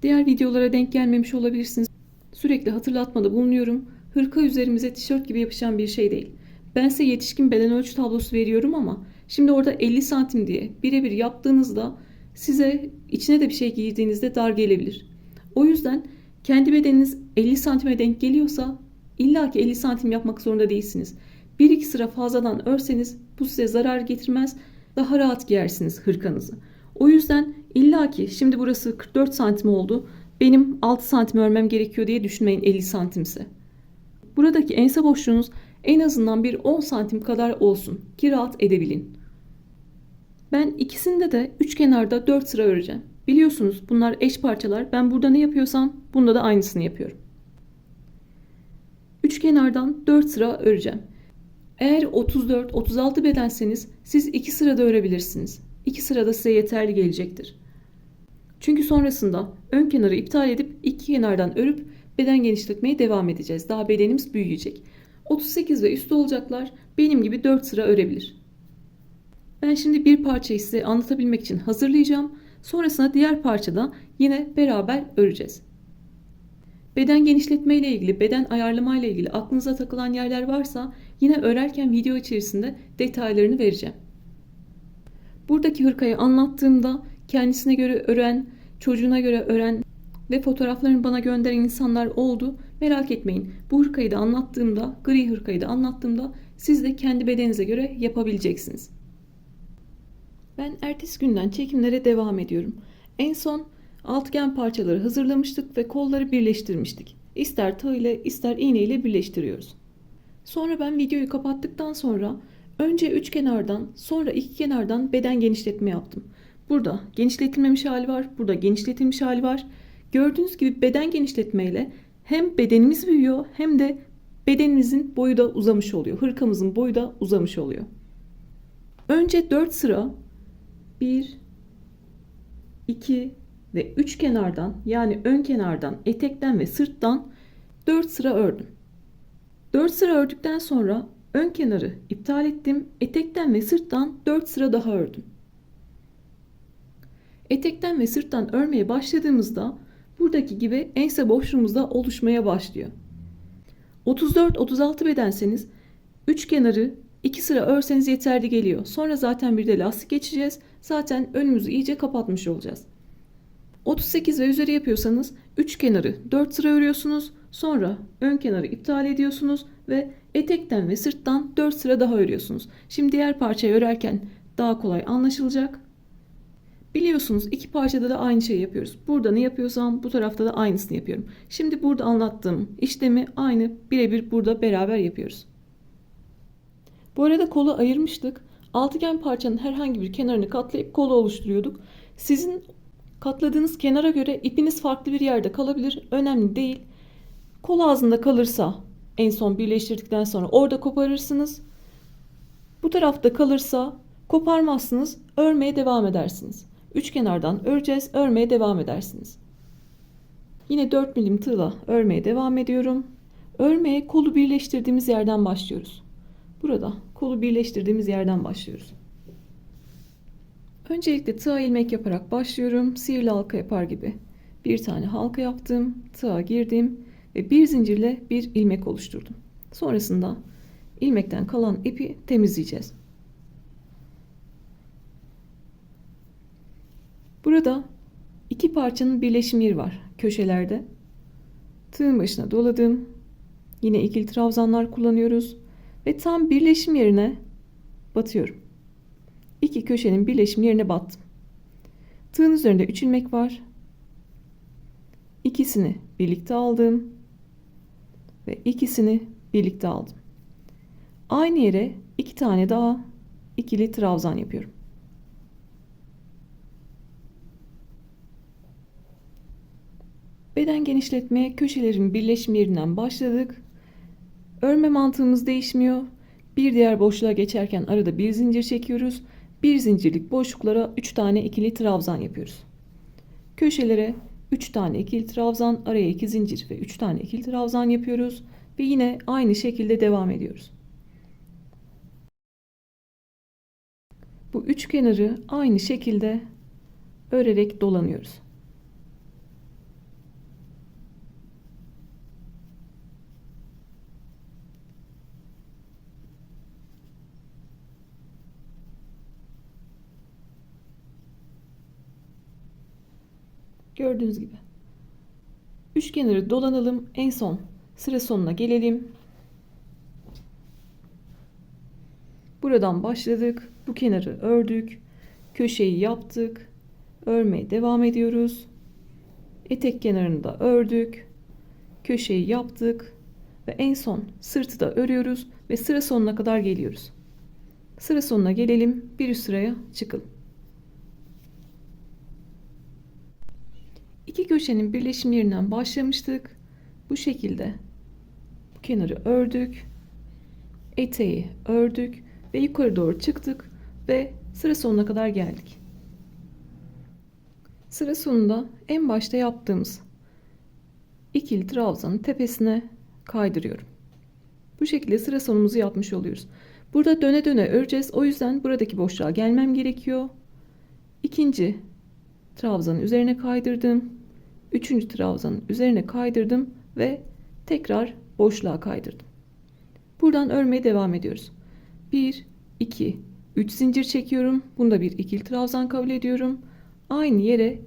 Diğer videolara denk gelmemiş olabilirsiniz. Sürekli hatırlatmada bulunuyorum. Hırka üzerimize tişört gibi yapışan bir şey değil. Ben size yetişkin beden ölçü tablosu veriyorum ama şimdi orada 50 santim diye birebir yaptığınızda size içine de bir şey giydiğinizde dar gelebilir. O yüzden kendi bedeniniz 50 santime denk geliyorsa illaki 50 santim yapmak zorunda değilsiniz. 1-2 sıra fazladan örseniz bu size zarar getirmez. Daha rahat giyersiniz hırkanızı. O yüzden illaki şimdi burası 44 santim oldu. Benim 6 santim örmem gerekiyor diye düşünmeyin 50 santimse. Buradaki ense boşluğunuz en azından bir 10 santim kadar olsun ki rahat edebilin. Ben ikisinde de 3 kenarda 4 sıra öreceğim. Biliyorsunuz bunlar eş parçalar. Ben burada ne yapıyorsam bunda da aynısını yapıyorum. 3 kenardan 4 sıra öreceğim. Eğer 34-36 bedenseniz siz 2 sırada örebilirsiniz. 2 sırada size yeterli gelecektir. Çünkü sonrasında ön kenarı iptal edip iki kenardan örüp beden genişletmeye devam edeceğiz. Daha bedenimiz büyüyecek. 38 ve üstü olacaklar benim gibi 4 sıra örebilir. Ben şimdi bir parçayı size anlatabilmek için hazırlayacağım. Sonrasında diğer parçada yine beraber öreceğiz. Beden genişletme ile ilgili, beden ayarlama ile ilgili aklınıza takılan yerler varsa yine örerken video içerisinde detaylarını vereceğim. Buradaki hırkayı anlattığımda kendisine göre ören, çocuğuna göre ören ve fotoğraflarını bana gönderen insanlar oldu. Merak etmeyin. Bu hırkayı da anlattığımda, gri hırkayı da anlattığımda siz de kendi bedeninize göre yapabileceksiniz. Ben ertesi günden çekimlere devam ediyorum. En son altıgen parçaları hazırlamıştık ve kolları birleştirmiştik. İster tığ ile ister iğne ile birleştiriyoruz. Sonra ben videoyu kapattıktan sonra önce üç kenardan sonra iki kenardan beden genişletme yaptım. Burada genişletilmemiş hali var, burada genişletilmiş hali var. Gördüğünüz gibi beden genişletmeyle hem bedenimiz büyüyor hem de bedenimizin boyu da uzamış oluyor. Hırkamızın boyu da uzamış oluyor. Önce 4 sıra 1, 2 ve 3 kenardan yani ön kenardan, etekten ve sırttan 4 sıra ördüm. 4 sıra ördükten sonra ön kenarı iptal ettim. Etekten ve sırttan 4 sıra daha ördüm. Etekten ve sırttan örmeye başladığımızda buradaki gibi ense boşluğumuzda oluşmaya başlıyor. 34-36 bedenseniz 3 kenarı 2 sıra örseniz yeterli geliyor. Sonra zaten bir de lastik geçeceğiz. Zaten önümüzü iyice kapatmış olacağız. 38 ve üzeri yapıyorsanız 3 kenarı 4 sıra örüyorsunuz. Sonra ön kenarı iptal ediyorsunuz ve etekten ve sırttan 4 sıra daha örüyorsunuz. Şimdi diğer parçayı örerken daha kolay anlaşılacak. Biliyorsunuz iki parçada da aynı şeyi yapıyoruz. Burada ne yapıyorsam bu tarafta da aynısını yapıyorum. Şimdi burada anlattığım işlemi aynı birebir burada beraber yapıyoruz. Bu arada kolu ayırmıştık. Altıgen parçanın herhangi bir kenarını katlayıp kolu oluşturuyorduk. Sizin katladığınız kenara göre ipiniz farklı bir yerde kalabilir. Önemli değil. Kol ağzında kalırsa en son birleştirdikten sonra orada koparırsınız. Bu tarafta kalırsa koparmazsınız. Örmeye devam edersiniz. Üç kenardan öreceğiz. Örmeye devam edersiniz. Yine 4 milim tığla örmeye devam ediyorum. Örmeye kolu birleştirdiğimiz yerden başlıyoruz. Burada kolu birleştirdiğimiz yerden başlıyoruz. Öncelikle tığa ilmek yaparak başlıyorum. Sihirli halka yapar gibi bir tane halka yaptım. Tığa girdim ve bir zincirle bir ilmek oluşturdum. Sonrasında ilmekten kalan ipi temizleyeceğiz. Burada iki parçanın birleşim yeri var köşelerde. Tığın başına doladım. Yine ikili trabzanlar kullanıyoruz ve tam birleşim yerine batıyorum. İki köşenin birleşim yerine battım. Tığın üzerinde 3 ilmek var. İkisini birlikte aldım ve ikisini birlikte aldım. Aynı yere iki tane daha ikili trabzan yapıyorum. Beden genişletmeye köşelerin birleşim yerinden başladık. Örme mantığımız değişmiyor. Bir diğer boşluğa geçerken arada bir zincir çekiyoruz. Bir zincirlik boşluklara 3 tane ikili trabzan yapıyoruz. Köşelere 3 tane ikili trabzan, araya 2 zincir ve 3 tane ikili trabzan yapıyoruz ve yine aynı şekilde devam ediyoruz. Bu üç kenarı aynı şekilde örerek dolanıyoruz. Gördüğünüz gibi. Üç kenarı dolanalım. En son sıra sonuna gelelim. Buradan başladık. Bu kenarı ördük. Köşeyi yaptık. Örmeye devam ediyoruz. Etek kenarını da ördük. Köşeyi yaptık. Ve en son sırtı da örüyoruz. Ve sıra sonuna kadar geliyoruz. Sıra sonuna gelelim. Bir üst sıraya çıkalım. İki köşenin birleşim yerinden başlamıştık. Bu şekilde bu kenarı ördük. Eteği ördük ve yukarı doğru çıktık ve sıra sonuna kadar geldik. Sıra sonunda en başta yaptığımız ikili trabzanın tepesine kaydırıyorum. Bu şekilde sıra sonumuzu yapmış oluyoruz. Burada döne döne öreceğiz. O yüzden buradaki boşluğa gelmem gerekiyor. İkinci trabzanın üzerine kaydırdım. Üçüncü trabzanın üzerine kaydırdım ve tekrar boşluğa kaydırdım. Buradan örmeye devam ediyoruz. 1, 2, 3 zincir çekiyorum. Bunda bir ikili trabzan kabul ediyorum. Aynı yere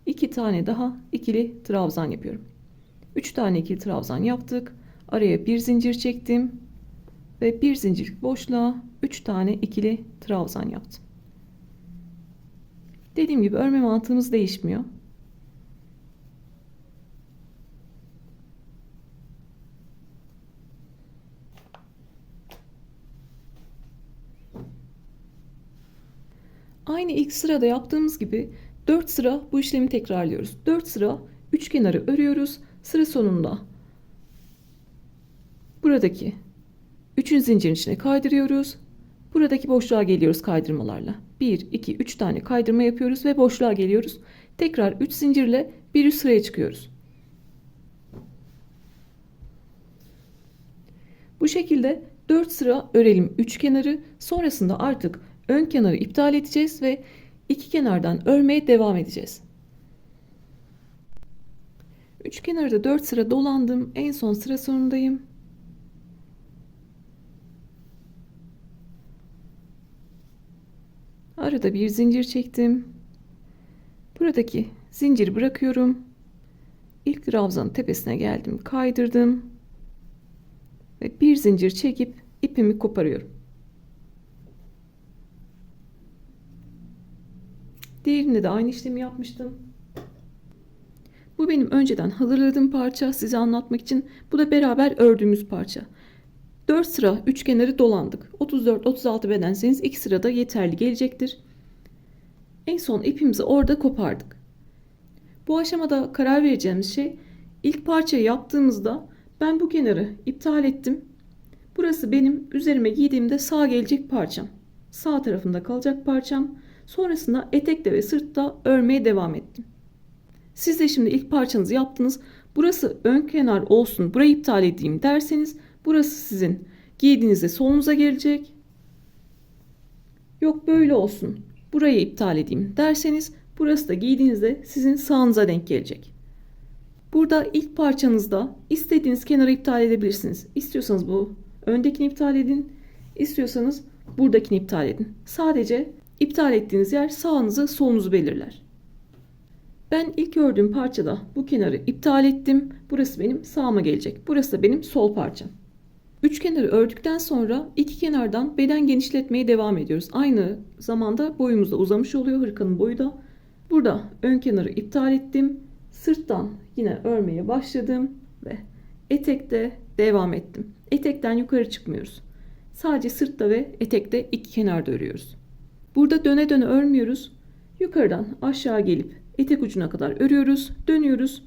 2 tane daha ikili trabzan yapıyorum. 3 tane ikili trabzan yaptık. Araya bir zincir çektim ve bir zincir boşluğa 3 tane ikili trabzan yaptım. Dediğim gibi örme mantığımız değişmiyor. Aynı ilk sırada yaptığımız gibi 4 sıra bu işlemi tekrarlıyoruz. 4 sıra üç kenarı örüyoruz. Sıra sonunda buradaki 3. zincirin içine kaydırıyoruz. Buradaki boşluğa geliyoruz kaydırmalarla. 1, 2, 3 tane kaydırma yapıyoruz ve boşluğa geliyoruz. Tekrar 3 zincirle bir üst sıraya çıkıyoruz. Bu şekilde 4 sıra örelim üç kenarı. Sonrasında artık ön kenarı iptal edeceğiz ve iki kenardan örmeye devam edeceğiz. Üç kenarı da 4 sıra dolandım. En son sıra sonundayım. Arada bir zincir çektim. Buradaki zinciri bırakıyorum. İlk trabzanın tepesine geldim, kaydırdım ve bir zincir çekip ipimi koparıyorum. Diğerinde de aynı işlemi yapmıştım. Bu benim önceden hazırladığım parça, size anlatmak için. Bu da beraber ördüğümüz parça. 4 sıra üç kenarı dolandık. 34-36 bedenseniz 2 sırada yeterli gelecektir. En son ipimizi orada kopardık. Bu aşamada karar vereceğimiz şey, ilk parçayı yaptığımızda ben bu kenarı iptal ettim. Burası benim üzerime giydiğimde sağ gelecek parçam. Sağ tarafında kalacak parçam. Sonrasında etekte ve sırtta örmeye devam ettim. Siz de şimdi ilk parçanızı yaptınız. Burası ön kenar olsun, burayı iptal edeyim derseniz burası sizin giydiğinizde solunuza gelecek. Yok böyle olsun, burayı iptal edeyim derseniz burası da giydiğinizde sizin sağınıza denk gelecek. Burada ilk parçanızda istediğiniz kenarı iptal edebilirsiniz. İstiyorsanız bu öndekini iptal edin. İstiyorsanız buradakini iptal edin. Sadece iptal ettiğiniz yer sağınızı solunuzu belirler. Ben ilk ördüğüm parçada bu kenarı iptal ettim. Burası benim sağıma gelecek. Burası da benim sol parçam. Üç kenarı ördükten sonra iki kenardan beden genişletmeye devam ediyoruz. Aynı zamanda boyumuz da uzamış oluyor. Hırkanın boyu da. Burada ön kenarı iptal ettim. Sırttan yine örmeye başladım ve etekte devam ettim. Etekten yukarı çıkmıyoruz. Sadece sırtta ve etekte iki kenarda örüyoruz. Burada döne döne örmüyoruz. Yukarıdan aşağı gelip etek ucuna kadar örüyoruz. Dönüyoruz.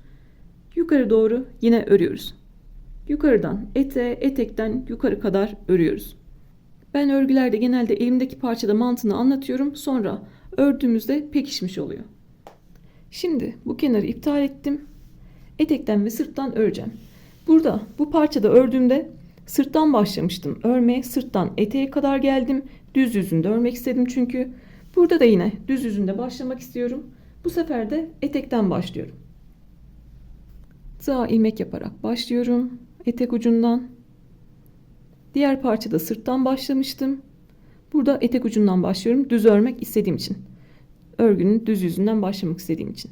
Yukarı doğru yine örüyoruz. Yukarıdan eteğe, etekten yukarı kadar örüyoruz. Ben örgülerde genelde elimdeki parçada mantığını anlatıyorum. Sonra ördüğümüzde pekişmiş oluyor. Şimdi bu kenarı iptal ettim. Etekten ve sırttan öreceğim. Burada bu parçada ördüğümde sırttan başlamıştım örmeye. Sırttan eteğe kadar geldim. Düz yüzünde örmek istedim çünkü. Burada da yine düz yüzünde başlamak istiyorum. Bu sefer de etekten başlıyorum. Sığa ilmek yaparak başlıyorum. Etek ucundan. Diğer parçada sırttan başlamıştım. Burada etek ucundan başlıyorum. Düz örmek istediğim için. Örgünün düz yüzünden başlamak istediğim için.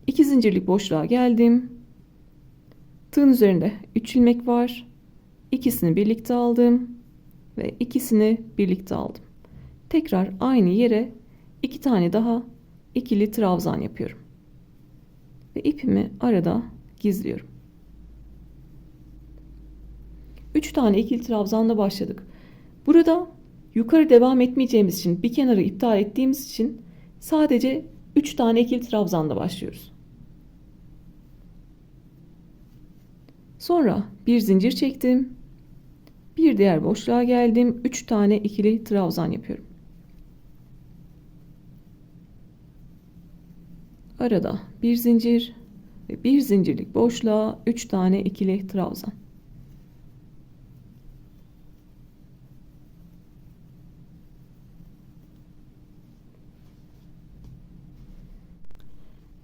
2 zincirlik boşluğa geldim. Tığın üzerinde 3 ilmek var. İkisini birlikte aldım ve ikisini birlikte aldım. Tekrar aynı yere 2 tane daha ikili trabzan yapıyorum. Ve ipimi arada gizliyorum. 3 tane ikili trabzanla başladık. Burada yukarı devam etmeyeceğimiz için, bir kenarı iptal ettiğimiz için sadece 3 tane ikili trabzanla başlıyoruz. Sonra bir zincir çektim. Bir diğer boşluğa geldim. 3 tane ikili trabzan yapıyorum. Arada bir zincir ve bir zincirlik boşluğa 3 tane ikili trabzan.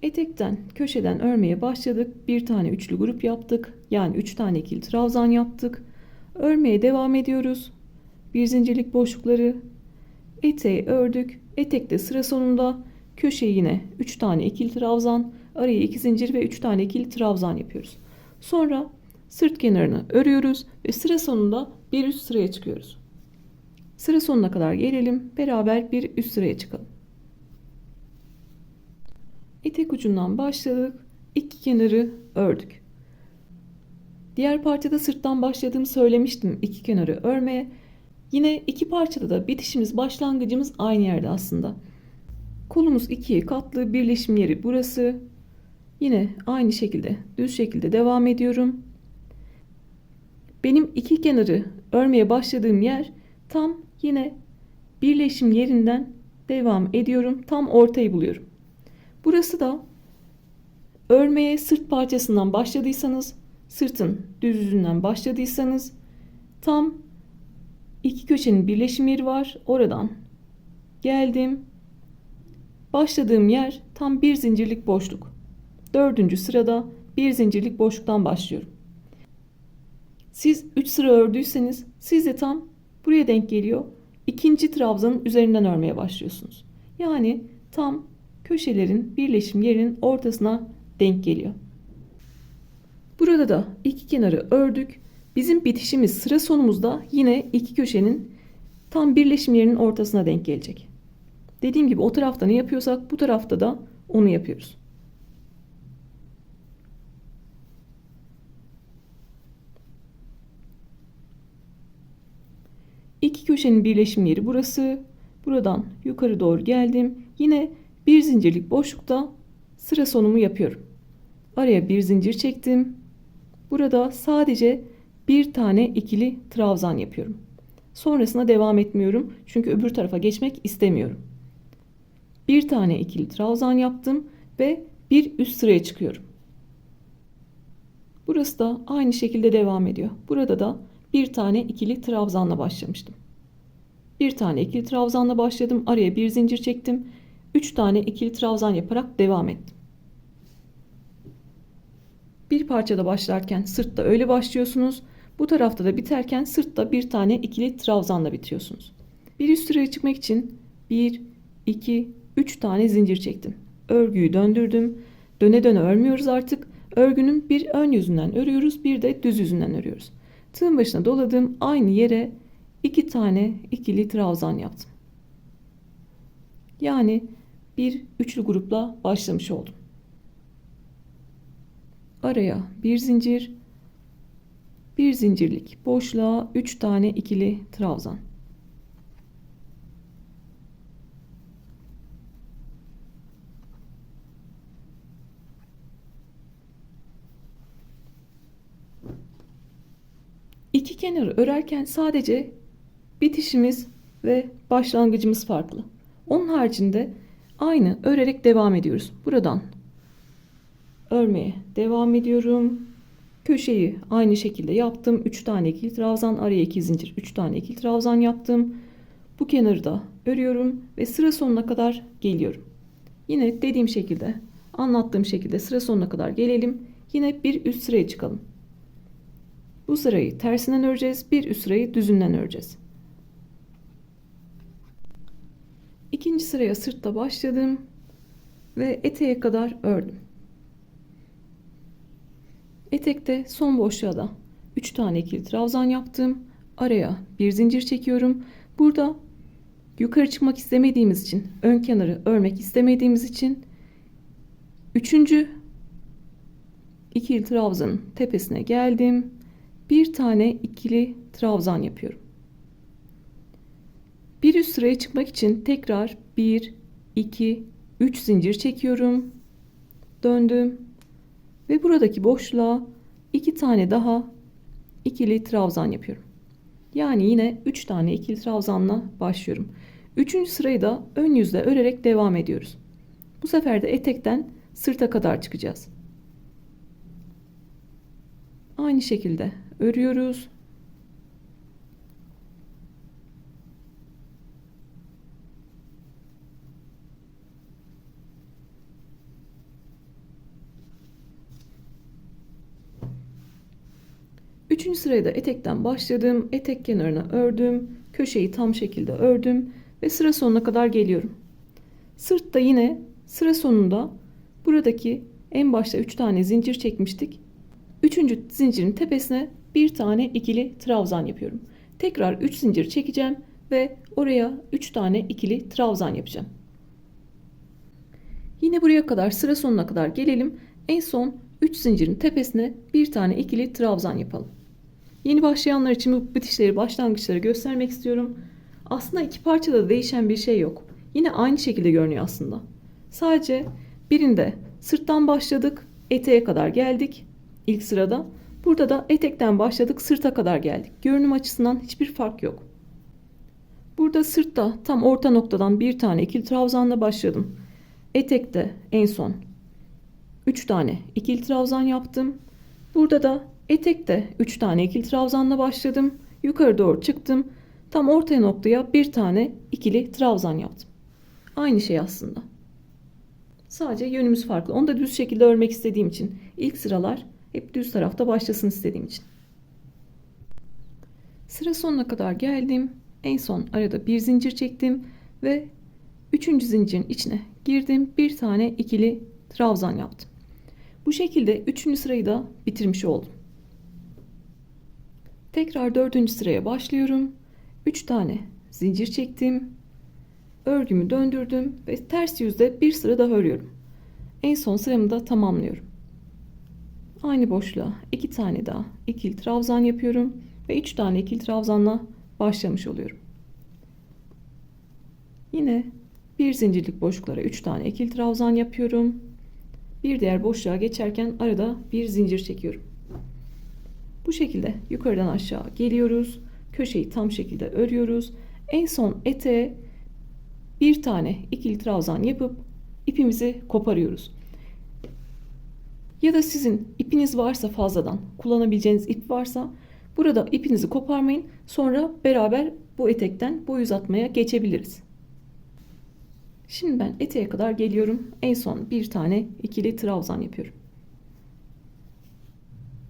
Etekten köşeden örmeye başladık. Bir tane üçlü grup yaptık. Yani 3 tane ikili trabzan yaptık. Örmeye devam ediyoruz. Bir zincirlik boşlukları eteği ördük. Etekte sıra sonunda köşeyi yine 3 tane ikili trabzan, araya 2 zincir ve 3 tane ikili trabzan yapıyoruz. Sonra sırt kenarını örüyoruz ve sıra sonunda bir üst sıraya çıkıyoruz. Sıra sonuna kadar gelelim. Beraber bir üst sıraya çıkalım. Etek ucundan başladık. İki kenarı ördük. Diğer parçada sırttan başladığımı söylemiştim iki kenarı örmeye. Yine iki parçada da bitişimiz, başlangıcımız aynı yerde aslında. Kolumuz ikiye katlı, birleşim yeri burası. Yine aynı şekilde düz şekilde devam ediyorum. Benim iki kenarı örmeye başladığım yer tam yine birleşim yerinden devam ediyorum. Tam ortayı buluyorum. Burası da örmeye sırt parçasından başladıysanız, sırtın düz yüzünden başladıysanız tam iki köşenin birleşim yeri var. Oradan geldim. Başladığım yer tam bir zincirlik boşluk. Dördüncü sırada bir zincirlik boşluktan başlıyorum. Siz 3 sıra ördüyseniz siz de tam buraya denk geliyor. İkinci trabzanın üzerinden örmeye başlıyorsunuz. Yani tam köşelerin birleşim yerinin ortasına denk geliyor. Burada da iki kenarı ördük. Bizim bitişimiz sıra sonumuzda yine iki köşenin tam birleşim yerinin ortasına denk gelecek. Dediğim gibi o tarafta ne yapıyorsak bu tarafta da onu yapıyoruz. İki köşenin birleşim yeri burası. Buradan yukarı doğru geldim. Yine bir zincirlik boşlukta sıra sonumu yapıyorum. Araya bir zincir çektim. Burada sadece bir tane ikili trabzan yapıyorum. Sonrasına devam etmiyorum. Çünkü öbür tarafa geçmek istemiyorum. Bir tane ikili trabzan yaptım ve bir üst sıraya çıkıyorum. Burası da aynı şekilde devam ediyor. Burada da bir tane ikili trabzanla başlamıştım. Bir tane ikili trabzanla başladım. Araya bir zincir çektim. 3 tane ikili trabzan yaparak devam ettim. Bir parçada başlarken sırtta öyle başlıyorsunuz. Bu tarafta da biterken sırtta bir tane ikili trabzanla bitiyorsunuz. Bir üst sıraya çıkmak için 1, 2, 3 tane zincir çektim. Örgüyü döndürdüm. Döne döne örmüyoruz artık. Örgünün bir ön yüzünden örüyoruz, bir de düz yüzünden örüyoruz. Tığın başına doladığım aynı yere 2 tane ikili trabzan yaptım. Yani bir üçlü grupla başlamış oldum. Araya bir zincir, bir zincirlik boşluğa 3 tane ikili trabzan. İki kenarı örerken sadece bitişimiz ve başlangıcımız farklı. Onun haricinde aynı örerek devam ediyoruz. Buradan örmeye devam ediyorum. Köşeyi aynı şekilde yaptım. 3 tane ikili trabzan, araya 2 zincir, 3 tane ikili trabzan yaptım. Bu kenarı da örüyorum ve sıra sonuna kadar geliyorum. Yine dediğim şekilde, anlattığım şekilde sıra sonuna kadar gelelim. Yine bir üst sıraya çıkalım. Bu sırayı tersinden öreceğiz. Bir üst sırayı düzünden öreceğiz. İkinci sıraya sırtta başladım ve eteğe kadar ördüm. Etekte son boşluğa da 3 tane ikili trabzan yaptım. Araya bir zincir çekiyorum. Burada yukarı çıkmak istemediğimiz için, ön kenarı örmek istemediğimiz için 3. ikili trabzanın tepesine geldim. Bir tane ikili trabzan yapıyorum. Bir üst sıraya çıkmak için tekrar 1, 2, 3 zincir çekiyorum. Döndüm. Ve buradaki boşluğa 2 tane daha ikili trabzan yapıyorum. Yani yine 3 tane ikili trabzanla başlıyorum. 3. sırayı da ön yüzle örerek devam ediyoruz. Bu sefer de etekten sırta kadar çıkacağız. Aynı şekilde örüyoruz. Üçüncü sırayı da etekten başladım. Etek kenarına ördüm. Köşeyi tam şekilde ördüm ve sıra sonuna kadar geliyorum. Sırtta yine sıra sonunda buradaki en başta 3 tane zincir çekmiştik. Üçüncü zincirin tepesine bir tane ikili trabzan yapıyorum. Tekrar 3 zincir çekeceğim ve oraya 3 tane ikili trabzan yapacağım. Yine buraya kadar sıra sonuna kadar gelelim. En son 3 zincirin tepesine bir tane ikili trabzan yapalım. Yeni başlayanlar için bu bitişleri, başlangıçları göstermek istiyorum. Aslında iki parçada değişen bir şey yok. Yine aynı şekilde görünüyor aslında. Sadece birinde sırttan başladık, eteğe kadar geldik ilk sırada. Burada da etekten başladık, sırta kadar geldik. Görünüm açısından hiçbir fark yok. Burada sırtta tam orta noktadan bir tane ikili trabzanla başladım. Etekte en son 3 tane ikili trabzan yaptım. Burada da etekte 3 tane ikili trabzanla başladım. Yukarı doğru çıktım. Tam orta noktaya bir tane ikili trabzan yaptım. Aynı şey aslında. Sadece yönümüz farklı. Onu da düz şekilde örmek istediğim için. İlk sıralar hep düz tarafta başlasın istediğim için. Sıra sonuna kadar geldim. En son arada bir zincir çektim ve 3. zincirin içine girdim. Bir tane ikili trabzan yaptım. Bu şekilde 3. sırayı da bitirmiş oldum. Tekrar 4. sıraya başlıyorum. 3 tane zincir çektim. Örgümü döndürdüm ve ters yüzde bir sıra daha örüyorum. En son sıramı da tamamlıyorum. Aynı boşluğa 2 tane daha ikili trabzan yapıyorum ve 3 tane ikili trabzanla başlamış oluyorum. Yine bir zincirlik boşluklara 3 tane ikili trabzan yapıyorum. Bir diğer boşluğa geçerken arada bir zincir çekiyorum. Bu şekilde yukarıdan aşağı geliyoruz. Köşeyi tam şekilde örüyoruz. En son eteğe bir tane ikili trabzan yapıp ipimizi koparıyoruz. Ya da sizin ipiniz varsa, fazladan kullanabileceğiniz ip varsa burada ipinizi koparmayın. Sonra beraber bu etekten boy uzatmaya geçebiliriz. Şimdi ben eteğe kadar geliyorum. En son bir tane ikili trabzan yapıyorum.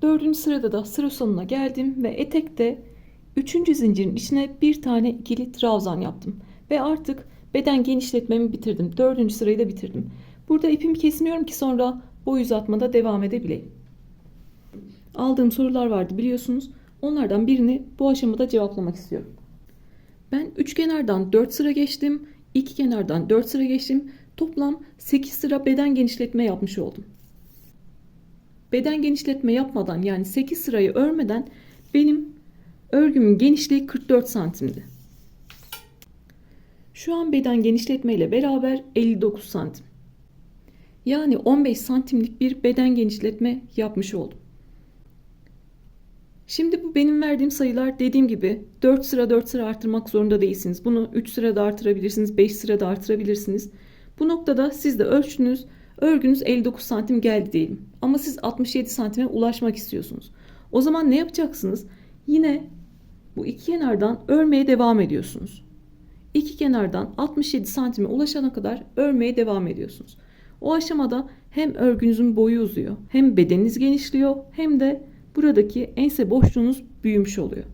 4. sırada da sıra sonuna geldim ve etekte 3. zincirin içine bir tane ikili trabzan yaptım. Ve artık beden genişletmemi bitirdim. 4. sırayı da bitirdim. Burada ipimi kesmiyorum ki sonra boy uzatmada devam edebileyim. Aldığım sorular vardı biliyorsunuz. Onlardan birini bu aşamada cevaplamak istiyorum. Ben 3 kenardan 4 sıra geçtim. 2 kenardan 4 sıra geçtim. Toplam 8 sıra beden genişletme yapmış oldum. Beden genişletme yapmadan, yani 8 sırayı örmeden benim örgümün genişliği 44 santimdi. Şu an beden genişletme ile beraber 59 santim. Yani 15 santimlik bir beden genişletme yapmış oldum. Şimdi bu benim verdiğim sayılar, dediğim gibi 4 sıra 4 sıra artırmak zorunda değilsiniz. Bunu 3 sıra da artırabilirsiniz, 5 sıra da artırabilirsiniz. Bu noktada siz de ölçünüz, örgünüz 59 santim geldi diyelim. Ama siz 67 santime ulaşmak istiyorsunuz. O zaman ne yapacaksınız? Yine bu iki kenardan örmeye devam ediyorsunuz. İki kenardan 67 santime ulaşana kadar örmeye devam ediyorsunuz. O aşamada hem örgünüzün boyu uzuyor, hem bedeniniz genişliyor, hem de buradaki ense boşluğunuz büyümüş oluyor.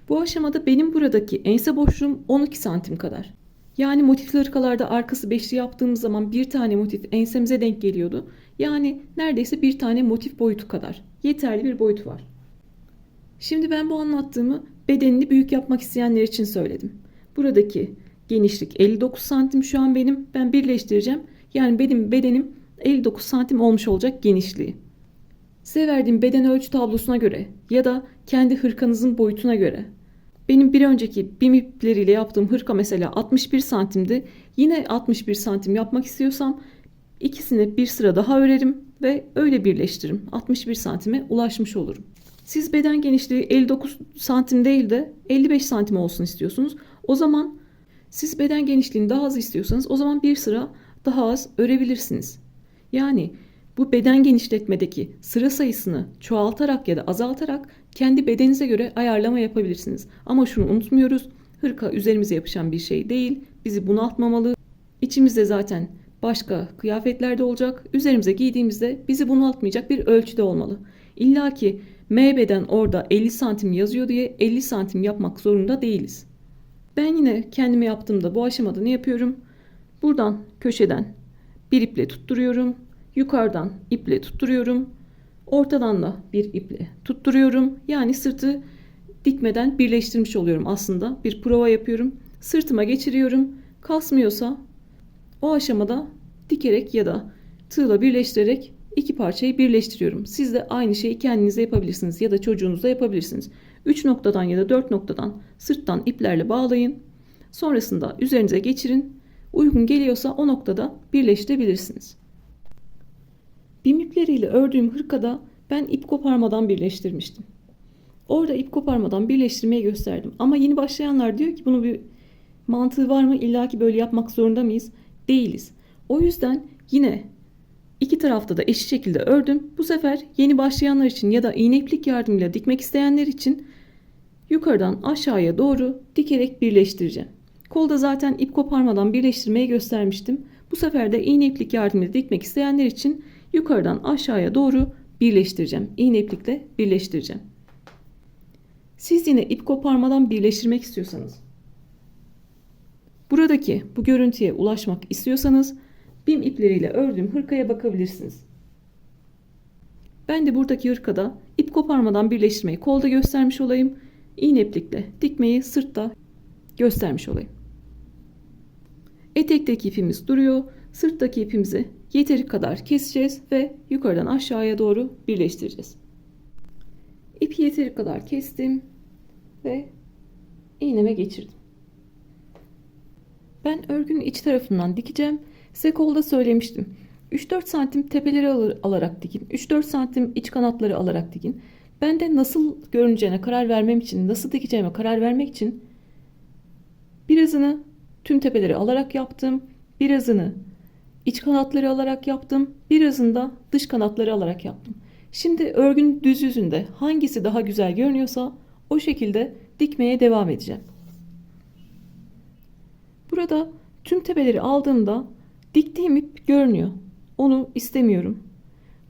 Bu aşamada benim buradaki ense boşluğum 12 santim kadar. Yani motifli hırkalarda arkası beşli yaptığımız zaman bir tane motif ensemize denk geliyordu. Yani neredeyse bir tane motif boyutu kadar. Yeterli bir boyut var. Şimdi ben bu anlattığımı bedenini büyük yapmak isteyenler için söyledim. Buradaki genişlik 59 santim şu an benim. Ben birleştireceğim. Yani benim bedenim 59 santim olmuş olacak genişliği. Size verdiğim beden ölçü tablosuna göre ya da kendi hırkanızın boyutuna göre. Benim bir önceki bim ipleriyle yaptığım hırka mesela 61 santimdi. Yine 61 santim yapmak istiyorsam ikisini bir sıra daha örerim ve öyle birleştiririm. 61 santime ulaşmış olurum. Siz beden genişliği 59 santim değil de 55 santim olsun istiyorsunuz. O zaman siz beden genişliğini daha az istiyorsanız o zaman bir sıra daha az örebilirsiniz. Yani bu beden genişletmedeki sıra sayısını çoğaltarak ya da azaltarak kendi bedeninize göre ayarlama yapabilirsiniz. Ama şunu unutmuyoruz. Hırka üzerimize yapışan bir şey değil. Bizi bunaltmamalı. İçimizde zaten başka kıyafetler de olacak. Üzerimize giydiğimizde bizi bunaltmayacak bir ölçüde olmalı. İlla ki M beden orada 50 santim yazıyor diye 50 santim yapmak zorunda değiliz. Ben yine kendime yaptığımda bu aşamada ne yapıyorum? Buradan köşeden bir iple tutturuyorum. Yukarıdan iple tutturuyorum. Ortadan da bir iple tutturuyorum. Yani sırtı dikmeden birleştirmiş oluyorum aslında. Bir prova yapıyorum. Sırtıma geçiriyorum. Kasmıyorsa o aşamada dikerek ya da tığla birleştirerek iki parçayı birleştiriyorum. Siz de aynı şeyi kendinize yapabilirsiniz ya da çocuğunuzda yapabilirsiniz. 3 noktadan ya da 4 noktadan sırttan iplerle bağlayın. Sonrasında üzerinize geçirin. Uygun geliyorsa o noktada birleştirebilirsiniz. Bim ipleriyle ördüğüm hırkada ben ip koparmadan birleştirmiştim. Orada ip koparmadan birleştirmeyi gösterdim. Ama yeni başlayanlar diyor ki bunun bir mantığı var mı? İlla ki böyle yapmak zorunda mıyız? Değiliz. O yüzden yine iki tarafta da eşit şekilde ördüm. Bu sefer yeni başlayanlar için ya da iğne iplik yardımıyla dikmek isteyenler için yukarıdan aşağıya doğru dikerek birleştireceğim. Kolda zaten ip koparmadan birleştirmeyi göstermiştim. Bu sefer de iğne iplik yardımıyla dikmek isteyenler için yukarıdan aşağıya doğru birleştireceğim. İğne iplikle birleştireceğim. Siz yine ip koparmadan birleştirmek istiyorsanız, buradaki bu görüntüye ulaşmak istiyorsanız bim ipleriyle ördüğüm hırkaya bakabilirsiniz. Ben de buradaki hırkada ip koparmadan birleştirmeyi kolda göstermiş olayım. İğne iplikle dikmeyi sırtta göstermiş olayım. Etekteki ipimiz duruyor. Sırttaki ipimizi yeteri kadar keseceğiz ve yukarıdan aşağıya doğru birleştireceğiz. İpi yeteri kadar kestim ve iğneme geçirdim. Ben örgünün iç tarafından dikeceğim. Size kolda söylemiştim. 3-4 santim tepeleri alarak dikin. 3-4 santim iç kanatları alarak dikin. Ben de nasıl görüneceğine karar vermem için, nasıl dikeceğime karar vermek için birazını tüm tepeleri alarak yaptım. Birazını iç kanatları alarak yaptım. Birazını da dış kanatları alarak yaptım. Şimdi örgünün düz yüzünde hangisi daha güzel görünüyorsa o şekilde dikmeye devam edeceğim. Burada tüm tepeleri aldığımda diktiğim ip görünüyor. Onu istemiyorum.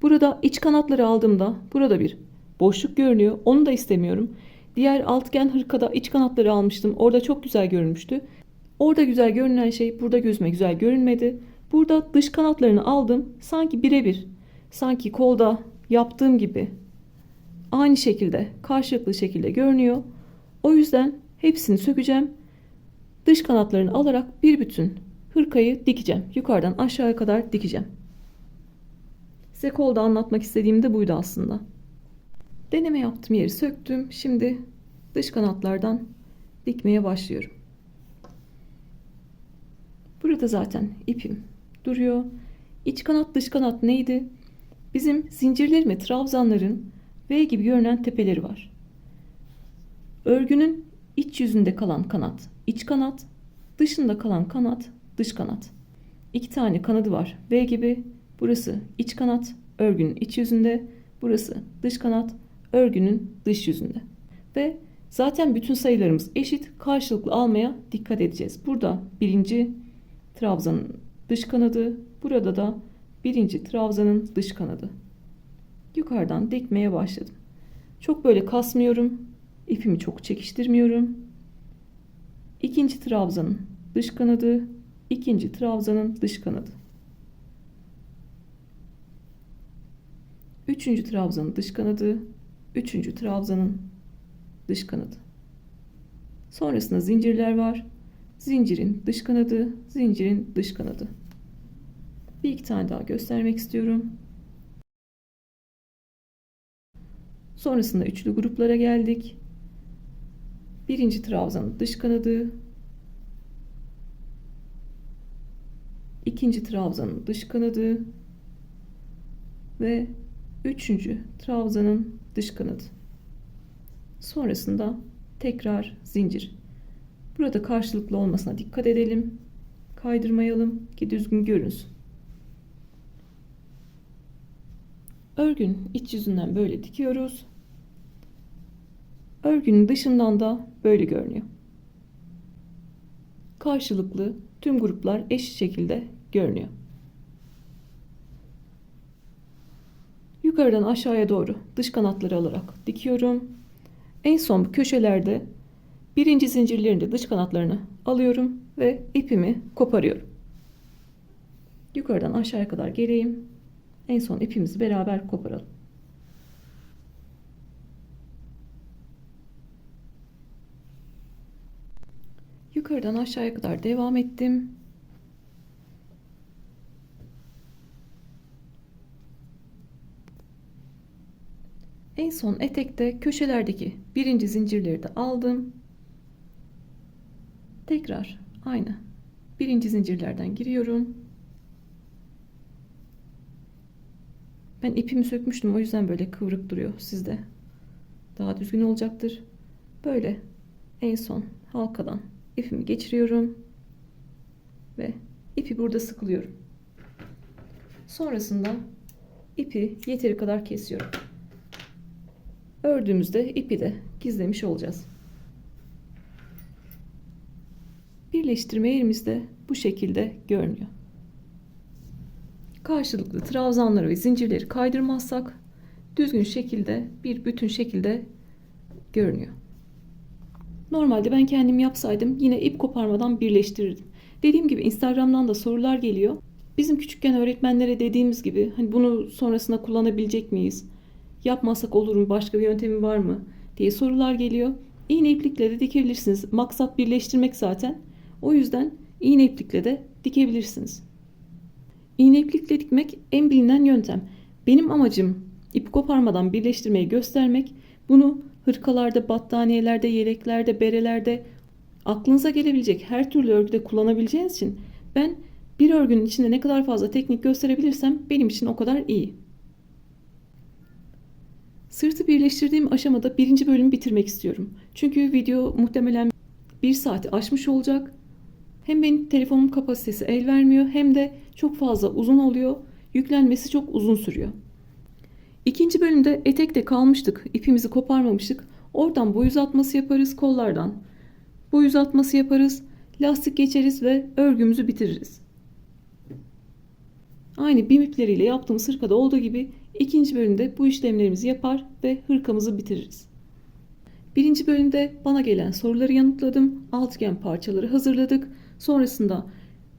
Burada iç kanatları aldığımda burada bir boşluk görünüyor. Onu da istemiyorum. Diğer altıgen hırkada iç kanatları almıştım. Orada çok güzel görünmüştü. Orada güzel görünen şey burada gözüme güzel görünmedi. Burada dış kanatlarını aldım. Sanki birebir. Sanki kolda yaptığım gibi. Aynı şekilde, karşılıklı şekilde görünüyor. O yüzden hepsini sökeceğim. Dış kanatlarını alarak bir bütün hırkayı dikeceğim. Yukarıdan aşağıya kadar dikeceğim. Size kolda anlatmak istediğim de buydu aslında. Deneme yaptığım yeri söktüm. Şimdi dış kanatlardan dikmeye başlıyorum. Burada zaten ipim duruyor. İç kanat dış kanat neydi? Bizim zincirlerin ve trabzanların V gibi görünen tepeleri var. Örgünün iç yüzünde kalan kanat iç kanat, dışında kalan kanat dış kanat. İki tane kanadı var V gibi. Burası iç kanat, örgünün iç yüzünde. Burası dış kanat, örgünün dış yüzünde. Ve zaten bütün sayılarımız eşit. Karşılıklı almaya dikkat edeceğiz. Burada birinci trabzanın dış kanadı, burada da birinci trabzanın dış kanadı. Yukarıdan dikmeye başladım. Çok böyle kasmıyorum. İpimi çok çekiştirmiyorum. İkinci trabzanın dış kanadı, ikinci trabzanın dış kanadı. Üçüncü trabzanın dış kanadı, üçüncü trabzanın dış kanadı. Sonrasında zincirler var. Zincirin dış kanadı, zincirin dış kanadı. Bir iki tane daha göstermek istiyorum. Sonrasında üçlü gruplara geldik. Birinci trabzanın dış kanadı, ikinci trabzanın dış kanadı ve üçüncü trabzanın dış kanadı. Sonrasında tekrar zincir. Burada karşılıklı olmasına dikkat edelim. kaydırmayalım ki düzgün görünsün. Örgünün iç yüzünden böyle dikiyoruz. Örgünün dışından da böyle görünüyor. Karşılıklı tüm gruplar eşit şekilde görünüyor. Yukarıdan aşağıya doğru dış kanatları alarak dikiyorum. En son köşelerde birinci zincirlerin de dış kanatlarını alıyorum ve ipimi koparıyorum. Yukarıdan aşağıya kadar geleyim. En son ipimizi beraber koparalım. Yukarıdan aşağıya kadar devam ettim. En son etekte köşelerdeki birinci zincirleri de aldım. Tekrar aynı birinci zincirlerden giriyorum. Ben ipimi sökmüştüm, o yüzden böyle kıvrık duruyor. Sizde daha düzgün olacaktır. Böyle en son halkadan ipimi geçiriyorum ve ipi burada sıkılıyorum. Sonrasında ipi yeteri kadar kesiyorum. Ördüğümüzde ipi de gizlemiş olacağız. Birleştirme yerimiz de bu şekilde görünüyor. Karşılıklı trabzanları ve zincirleri kaydırmazsak düzgün şekilde bir bütün şekilde görünüyor. Normalde ben kendim yapsaydım yine ip koparmadan birleştirirdim. Dediğim gibi Instagram'dan da sorular geliyor. Bizim küçükken öğretmenlere dediğimiz gibi hani bunu sonrasında kullanabilecek miyiz? Yapmasak olur mu? Başka bir yöntemi var mı? Diye sorular geliyor. İğne iplikle de dikebilirsiniz. Maksat birleştirmek zaten. O yüzden iğne iplikle de dikebilirsiniz. İğne iplikle dikmek en bilinen yöntem. Benim amacım ip koparmadan birleştirmeyi göstermek. Bunu hırkalarda, battaniyelerde, yeleklerde, berelerde, aklınıza gelebilecek her türlü örgüde kullanabileceğiniz için ben bir örgünün içinde ne kadar fazla teknik gösterebilirsem benim için o kadar iyi. Sırtı birleştirdiğim aşamada birinci bölümü bitirmek istiyorum. Çünkü video muhtemelen 1 saati aşmış olacak. Hem benim telefonum kapasitesi el vermiyor, hem de çok fazla uzun oluyor. Yüklenmesi çok uzun sürüyor. İkinci bölümde etekte kalmıştık. İpimizi koparmamıştık. Oradan boy uzatması yaparız kollardan. Boy uzatması yaparız. Lastik geçeriz ve örgümüzü bitiririz. Aynı bim ipleriyle yaptığımız hırkada olduğu gibi ikinci bölümde bu işlemlerimizi yapar ve hırkamızı bitiririz. Birinci bölümde bana gelen soruları yanıtladım. Altıgen parçaları hazırladık. Sonrasında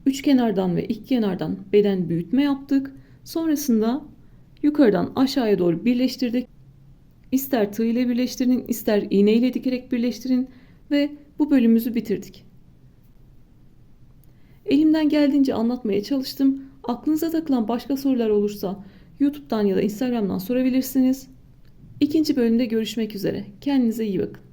üç kenardan ve iki kenardan beden büyütme yaptık. Sonrasında yukarıdan aşağıya doğru birleştirdik. İster tığ ile birleştirin, ister iğne ile dikerek birleştirin ve bu bölümümüzü bitirdik. Elimden geldiğince anlatmaya çalıştım. Aklınıza takılan başka sorular olursa YouTube'dan ya da Instagram'dan sorabilirsiniz. İkinci bölümde görüşmek üzere. Kendinize iyi bakın.